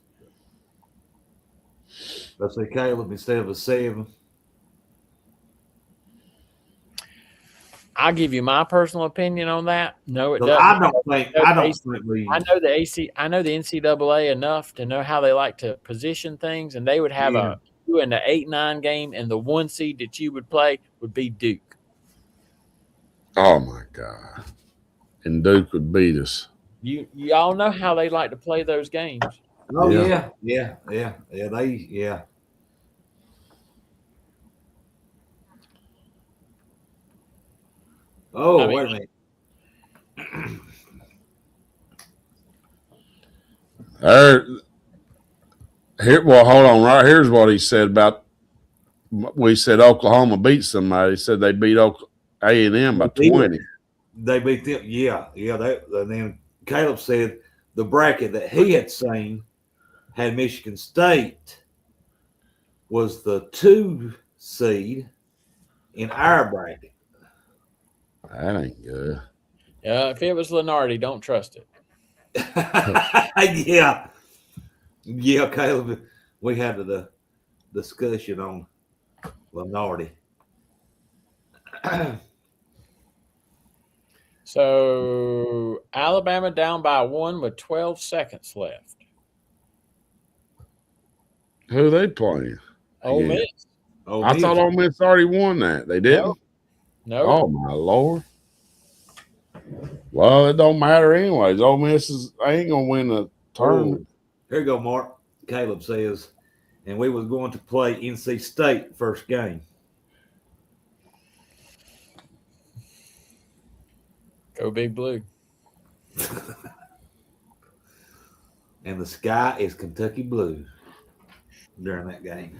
Let's say Caleb instead of a 7. I'll give you my personal opinion on that. No, it 'Cause doesn't. I don't think we. I know I know the NCAA enough to know how they like to position things, and they would have Yeah. you in the 8-9 game, and the 1 seed that you would play would be Duke. Oh my God! And Duke would beat us. Y'all know how they like to play those games. Oh Yeah. yeah. Yeah. Oh, I mean, wait a minute. Well, hold on. Right here's what he said about. We said Oklahoma beat somebody. He said they beat A&M by 20. They beat them. Yeah. And then Caleb said the bracket that he had seen had Michigan State was the 2 seed in our bracket. That ain't good. if it was Lenardi, don't trust it. Yeah, Caleb. We had the discussion on Lenardi. So Alabama down by 1 with 12 seconds left. Who they playing? Ole Yeah. Miss. I thought Ole Miss already won that. They didn't? No. Oh, my Lord. Well, it don't matter anyways. Ole Miss ain't going to win the tournament. Here you go, Mark. Caleb says, and we was going to play NC State first game. Go Big Blue. And the sky is Kentucky blue during that game.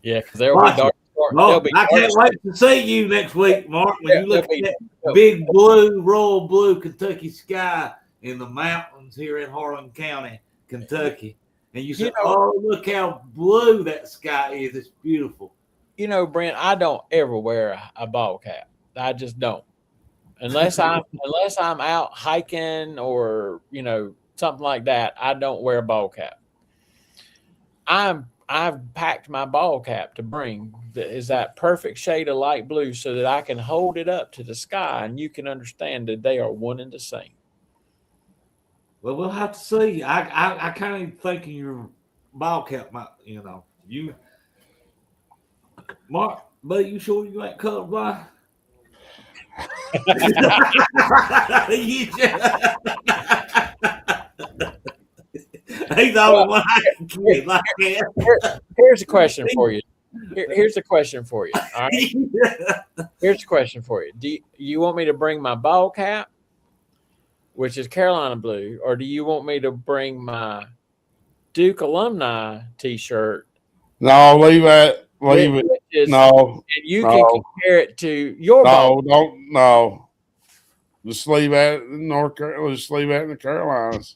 Yeah, because they'll be dark. Mark, I can't wait to see you next week, Mark, when you look at that big blue, royal blue Kentucky sky in the mountains here in Harlan County, Kentucky. And you say, oh, look how blue that sky is. It's beautiful. Brent, I don't ever wear a ball cap. I just don't. Unless I'm out hiking or, something like that, I don't wear a ball cap. I've packed my ball cap to bring that perfect shade of light blue so that I can hold it up to the sky and you can understand that they are one and the same. Well, we'll have to see. I kind of thinking your ball cap might, you, Mark, but you sure you ain't colorblind? He's the only one I can get like that. Here's a question for you. Here's a question for you. All right. Here's a question for you. Do you want me to bring my ball cap, which is Carolina blue, or do you want me to bring my Duke alumni T-shirt? No, leave it. Leave it. No. And you can compare it to your ball. No. Just leave that in North Carolina. Just leave that in the Carolinas.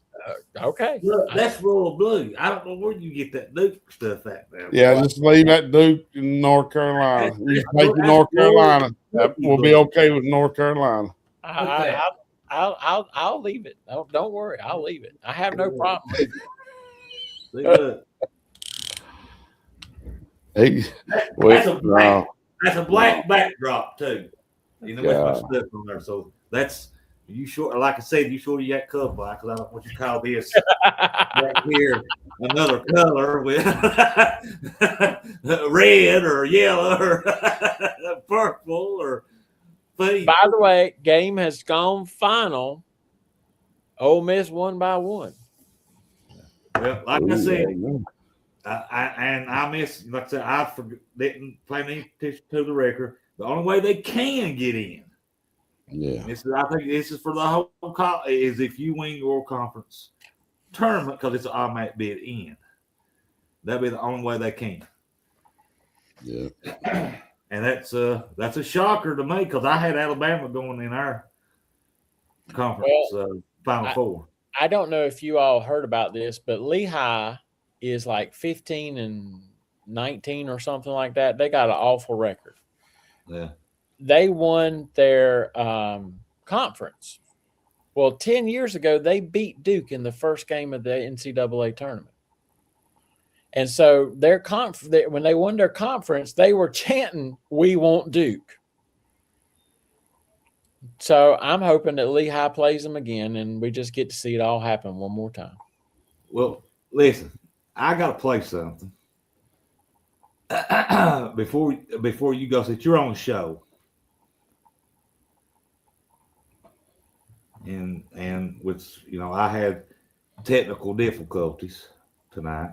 Okay. Look, that's royal blue. I don't know where you get that Duke stuff at. Now. Yeah, just leave that Duke in North Carolina. You take North Carolina. We'll be okay with North Carolina. I'll leave it. Don't worry. I'll leave it. I have no problem with it. That's a black backdrop too. With my stuff on there. So that's you sure. Like I said, you sure you got color black? Because I don't know what you call this right here. Another color with red or yellow or purple or. Pink. By the way, game has gone final. Ole Miss won by 1. Well, like I said. I miss, like I said, didn't pay any attention to the record. The only way they can get in, I think this is for the whole is if you win your conference tournament because it's an automatic bid in. That'd be the only way they can. Yeah, and that's a shocker to me because I had Alabama going in our conference Final Four. I don't know if you all heard about this, but Lehigh is like 15-19 or something like that. They got an awful record. Yeah. They won their conference. Well, 10 years ago, they beat Duke in the first game of the NCAA tournament. And so when they won their conference, they were chanting, "We want Duke." So I'm hoping that Lehigh plays them again, and we just get to see it all happen one more time. Well, listen, I got to play something before you go. Since you're on the show, and with I had technical difficulties tonight.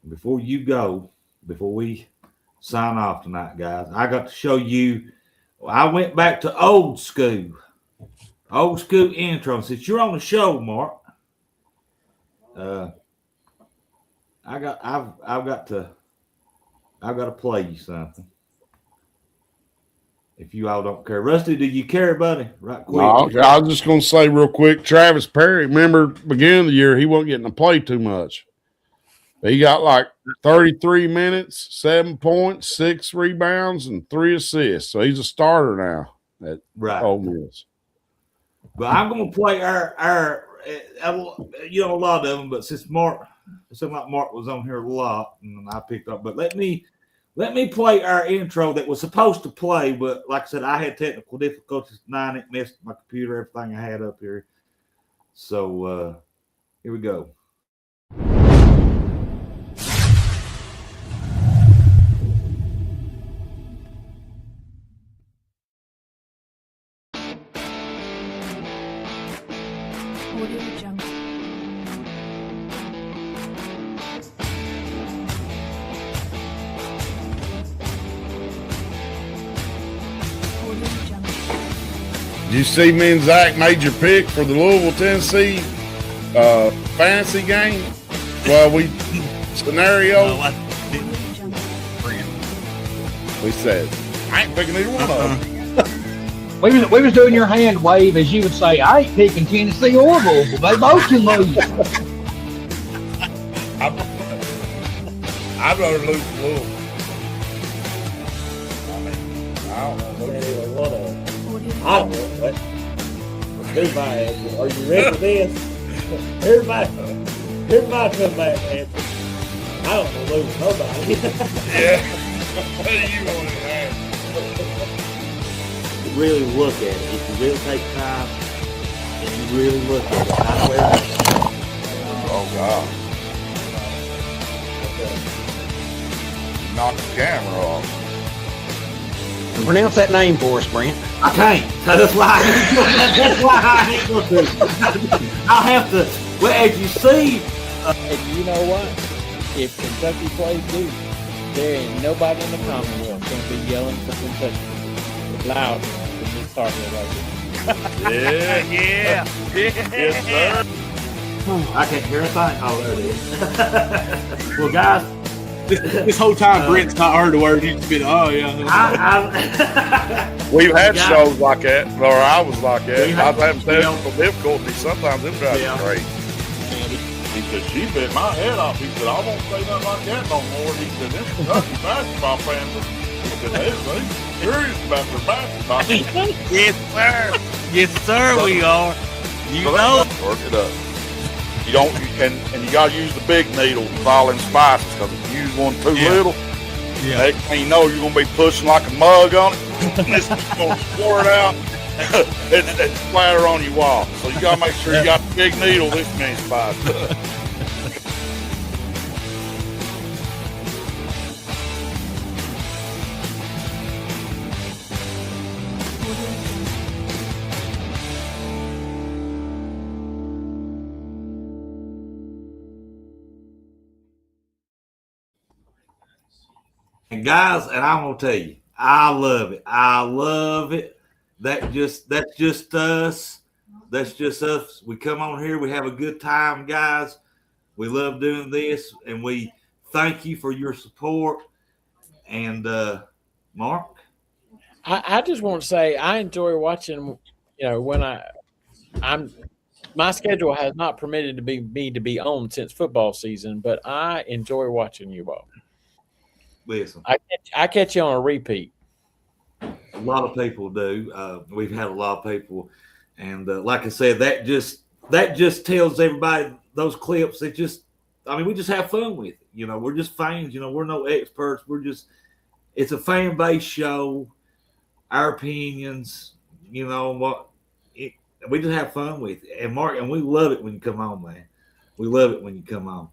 Before you go, before we sign off tonight, guys, I got to show you. I went back to old school intro. Since you're on the show, Mark, I've got to play you something. If you all don't care, Rusty, do you care, buddy? Right quick. No, I was just gonna say real quick, Travis Perry. Remember, beginning of the year, he wasn't getting to play too much. He got like 33 minutes, 7 points, 6 rebounds, and 3 assists. So he's a starter now at Ole Miss. But I'm going to play our a lot of them. But since Mark, it seemed like Mark was on here a lot, and I picked up. But let me play our intro that was supposed to play, but like I said, I had technical difficulties tonight. It messed my computer, everything I had up here. So here we go. Did you see me and Zach made your pick for the Louisville, Tennessee fantasy game? Well, we said, I ain't picking either one of them. We was doing your hand wave as you would say, I ain't picking Tennessee or Louisville. They both can lose. I'd rather lose to Louisville. I don't know. Everybody, are you ready for this? Everybody come back, man. I don't want to lose nobody. Yeah. You want to have. Really look at it. If you really take time and you really look at it, I swear. Oh, God. Knock the camera off. Pronounce that name for us, Brent. I can't. That's why I ain't going to. I'll have to. Well, as you see. And you know what? If Kentucky plays Duke, there ain't nobody in the Commonwealth going to be yelling for Kentucky loud than this target right here. Yeah. Yes, sir. I can't hear a thing. Oh, there it is. Well, guys. This whole time, Brent's not heard a word. He's been, oh, yeah. We've had shows like that, or I was like that. I was having technical difficulties. Sometimes them drive me crazy. He said, she bit my head off. He said, I won't say nothing like that no more. He said, this Kentucky basketball fans. He said, they're serious about their basketball. Yes, sir. Yes, sir, we are. You know. Work it up. You don't, and you got to use the big needle to fall in spices, because if you use one too little, next thing you know, you're going to be pushing like a mug on it. It's going to pour it out. It's splatter on your wall. So you got to make sure you got the big needle this many spices. And guys, and I'm gonna tell you, I love it. I love it. That's just us. That's just us. We come on here, we have a good time, guys. We love doing this, and we thank you for your support. And Mark, I just want to say I enjoy watching. When my schedule has not permitted me to be on since football season, but I enjoy watching you all. Listen, I catch you on a repeat. a lot of people do. We've had a lot of people, and like I said, that just tells everybody those clips. I mean, we just have fun with it. You know, we're just fans. You know, we're no experts. It's a fan base show. Our opinions, you know, we just have fun with it. And Mark, and we love it when you come on, man. We love it when you come on.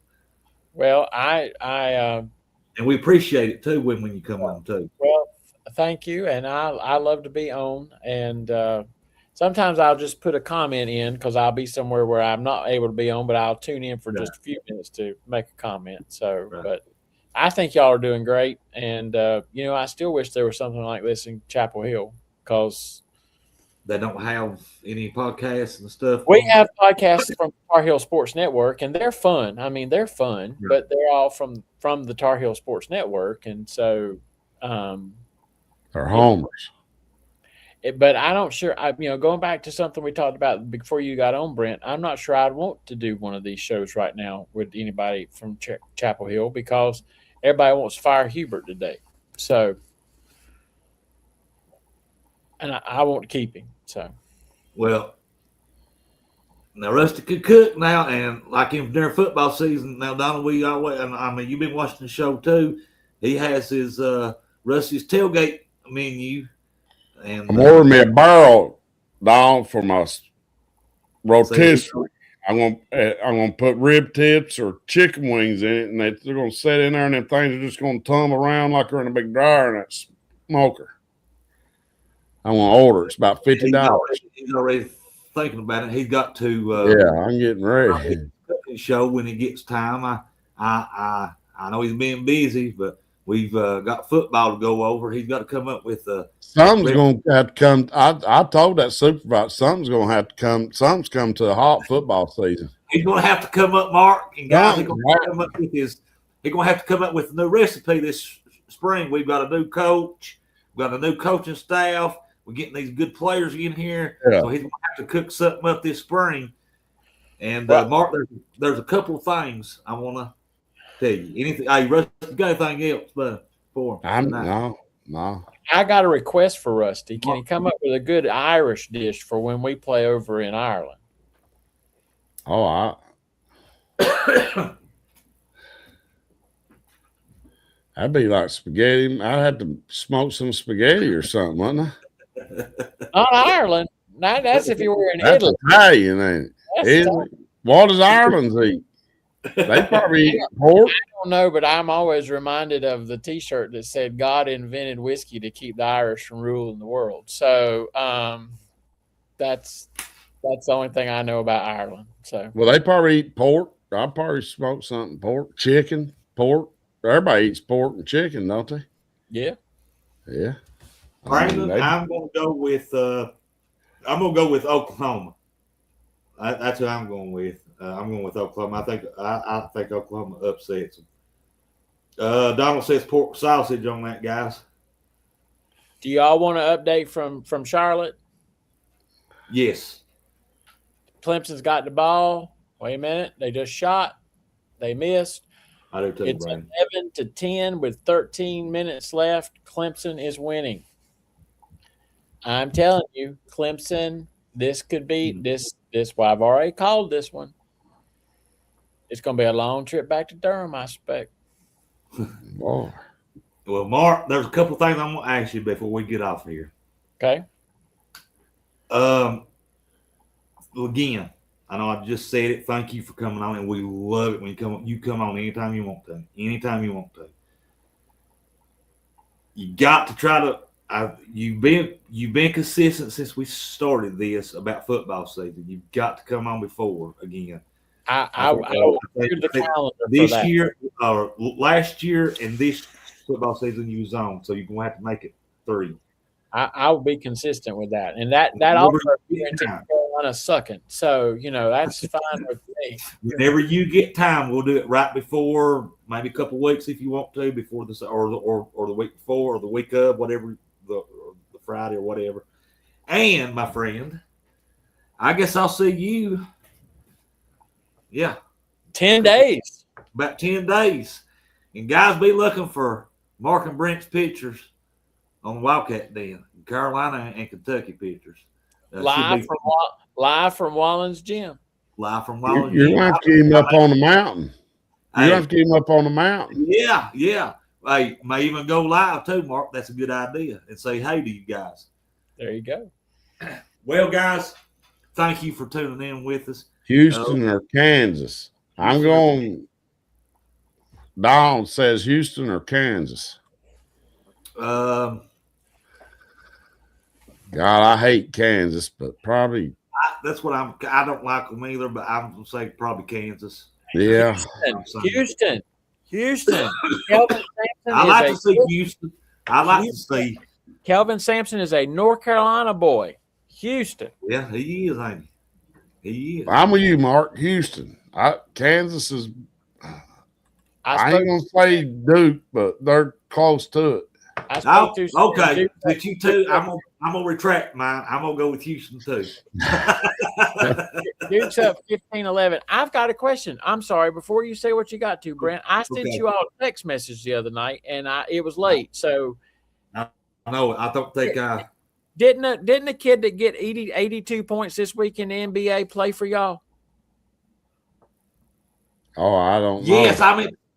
Well, and we appreciate it too when you come on too. Well, thank you, and I love to be on. And sometimes I'll just put a comment in because I'll be somewhere where I'm not able to be on, but I'll tune in for just a few minutes to make a comment. So, but I think y'all are doing great, and you know, I still wish there was something like this in Chapel Hill because they don't have any podcasts and stuff. We have podcasts from Tar Heel Sports Network, and they're fun. I mean, they're fun, but they're all from the Tar Heel Sports Network, and so they're homers. But I don't sure. You know, going back to something we talked about before you got on, Brent, I'm not sure I'd want to do one of these shows right now with anybody from Chapel Hill because everybody wants to fire Hubert today. So, and I want to keep him. So, well, now Rusty could cook now, and like him during football season. Now, Donald, we always, and I mean, you've been watching the show too. He has his Rusty's tailgate menu. And I'm ordering me a barrel, Don, for my rotisserie. I'm gonna put rib tips or chicken wings in it, and they're gonna sit in there, and them things are just gonna tumble around like they're in a big dryer in that smoker. I'm gonna order. It's about $50. He's already thinking about it. He's got to. I'm getting ready. Show when he gets time. I know he's being busy, but we've got football to go over. He's got to come up with something's going to have to come. I told that supervisor something's going to have to come. Something's come to a hot football season. He's going to have to come up, Mark, and guys. He's going to come up with He's going to have to come up with a new recipe this spring. We've got a new coach. We've got a new coaching staff. We're getting these good players in here, so he's going to have to cook something up this spring. And Mark, there's a couple of things I want to tell you. Anything? Hey, Rusty, you got anything else, but for him? No. I got a request for Rusty. Can he come up with a good Irish dish for when we play over in Ireland? Oh, that'd be like spaghetti. I'd have to smoke some spaghetti or something, wouldn't I? Not Ireland. That's if you were in Italy. Italian, ain't it? Italy. What does Ireland eat? They probably eat pork. I don't know, but I'm always reminded of the T-shirt that said "God invented whiskey to keep the Irish from ruling the world." So that's the only thing I know about Ireland. So well, they probably eat pork. I probably smoke something pork, chicken, pork. Everybody eats pork and chicken, don't they? Yeah. Yeah. Brandon, I'm going to go with Oklahoma. That's who I'm going with. I'm going with Oklahoma. I think Oklahoma upsets them. Donald says pork sausage on that, guys. Do y'all want an update from Charlotte? Yes. Clemson's got the ball. Wait a minute. They just shot. They missed. I do too, it's Brandon. 11-10 with 13 minutes left. Clemson is winning. I'm telling you, Clemson, this could be this. Well, I've already called this one. It's going to be a long trip back to Durham, I expect. Boy. Well, Mark, there's a couple things I'm going to ask you before we get off here. Okay. Again, I know I just said it. Thank you for coming on, and we love it when you come on. You come on anytime you want to. Anytime you want to. You got to try to. You've been consistent since we started this about football season. You've got to come on before again. I the calendar this year or last year and this football season you was on, so you're gonna have to make it 3. I will be consistent with that, and that offer guaranteed Carolina sucking. So that's fine with me. Whenever you get time, we'll do it right before, maybe a couple of weeks if you want to, before this or the week before or the week of, whatever the Friday or whatever. And my friend, I guess I'll see you. Yeah. 10 days. About 10 days. And guys, be looking for Mark and Brent's pictures on Wildcat Den, Carolina and Kentucky pictures. Live from Wallen's gym. Live from Wallen's You're gym. going to keep him up on the mountain. You have to keep him up on the mountain. Yeah. Hey, may even go live too, Mark. That's a good idea. And say hey to you guys. There you go. Well, guys, thank you for tuning in with us. Houston or Kansas? I'm going. Don says Houston or Kansas. God, I hate Kansas, but probably. that's what I don't like them either, but I'm going to say probably Kansas. Yeah. Houston. Kelvin Sampson I like to see Houston. I like to see. Kelvin Sampson is a North Carolina boy. Houston. Yeah, he is, ain't he? He is. I'm with you, Mark. Houston. Kansas is. I ain't gonna say Duke, but they're close to it. Okay, but you too. I'm gonna retract mine. I'm gonna go with Houston too. Duke's up 15-11. I've got a question. I'm sorry. Before you say what you got to, Brent, I sent you all a text message the other night, and it was late. So I know. I don't think I didn't the kid that get 82 points this week in the NBA play for y'all? Oh, I don't know.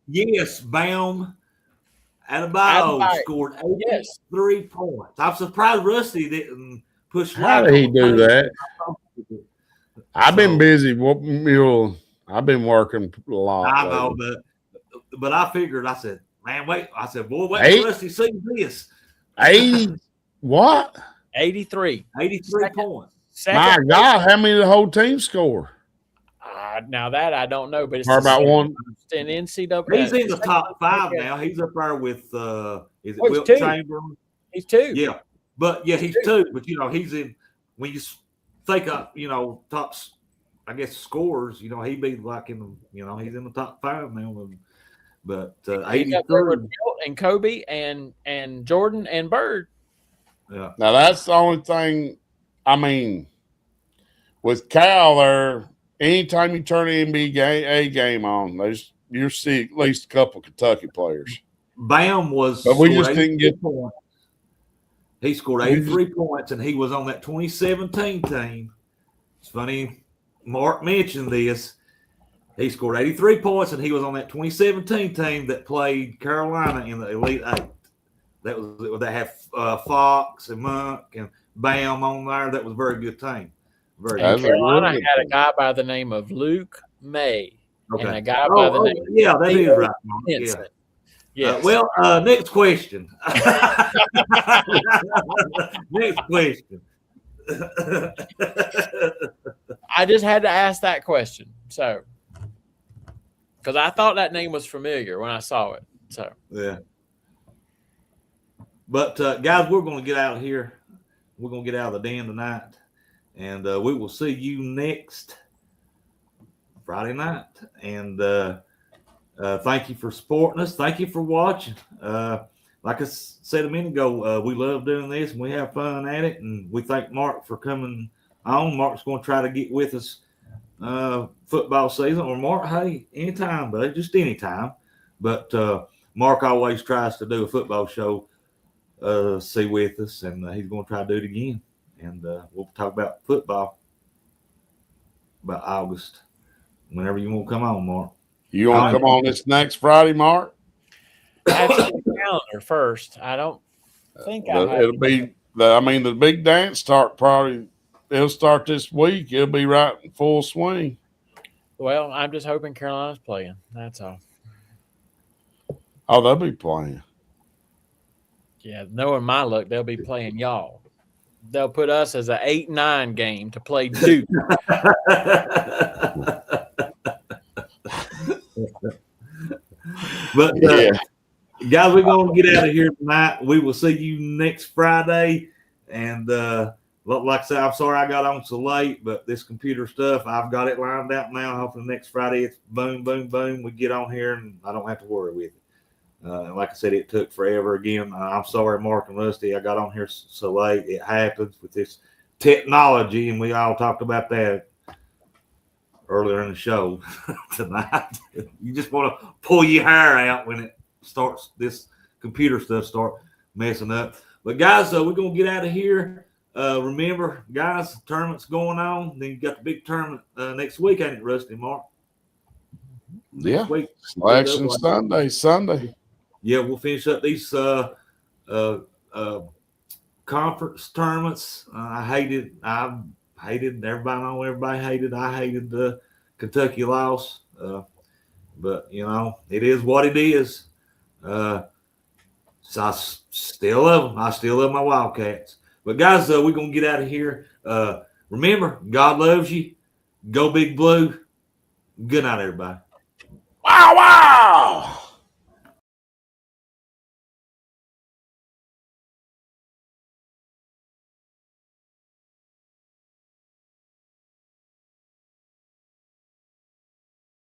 Yes, Bam. Adebayo scored 83 points. I'm surprised Rusty didn't push. How did he do that? I've been busy whooping mule. I've been working a lot. I know, but I figured. I said, man, wait. I said, boy, wait till Rusty sees this. 80 what? 83. 83 points. My God, how many did the whole team score? Now that I don't know, but it's about one. In NCAA. He's in the top 5 now. He's up there with is it Wilt Chamberlain? He's 2. Yeah, but he's 2. But he's in when you think of top, I guess scorers. He'd be like in he's in the top 5 now. But 83 and Kobe and Jordan and Bird. Yeah. Now that's the only thing. I mean, with Cal there. Anytime you turn an NBA game on, you see at least a couple Kentucky players. Bam was, but we just didn't get points. He scored 83 points, and he was on that 2017 team. It's funny, Mark mentioned this. He scored 83 points, and he was on that 2017 team that played Carolina in the Elite 8. That had Fox and Monk and Bam on there. That was a very good team. Carolina had a guy by the name of Luke May. Okay. And a guy by the name of that is right. Yeah. Yes. Next question. Next question. I just had to ask that question. So, because I thought that name was familiar when I saw it. So, yeah. But, guys, we're going to get out of here. We're going to get out of the den tonight. And we will see you next Friday night. And thank you for supporting us. Thank you for watching. Like I said a minute ago, we love doing this and we have fun at it. And we thank Mark for coming on. Mark's going to try to get with us football season. Or Mark, hey, anytime, buddy, just anytime. But Mark always tries to do a football show see with us, and he's going to try to do it again. And we'll talk about football about August. Whenever you want to come on, Mark. You want to come on this next Friday, Mark? I have to check the calendar first. I don't think it'll be. The big dance it'll start this week. It'll be right in full swing. Well, I'm just hoping Carolina's playing. That's all. Oh, they'll be playing. Yeah, knowing my luck, they'll be playing y'all. They'll put us as an 8-9 game to play Duke. But guys, we're going to get out of here tonight. We will see you next Friday. And like I said, I'm sorry I got on so late, but this computer stuff, I've got it lined out now. Hopefully next Friday it's boom, boom, boom. We get on here and I don't have to worry with it. Like I said, it took forever again. I'm sorry, Mark and Rusty. I got on here so late. It happens with this technology, and we all talked about that earlier in the show tonight. You just want to pull your hair out when it starts, this computer stuff start messing up. But, guys, we're going to get out of here. Remember, guys, the tournament's going on. Then you got the big tournament next week, ain't it, Rusty, Mark? Yeah. next week. Selection Sunday. Yeah, we'll finish up these conference tournaments. I hated. Everybody hated. I hated the Kentucky loss. But it is what it is. So I still love them. I still love my Wildcats. But guys, we're gonna get out of here. Remember, God loves you. Go Big Blue. Good night, everybody. Wow!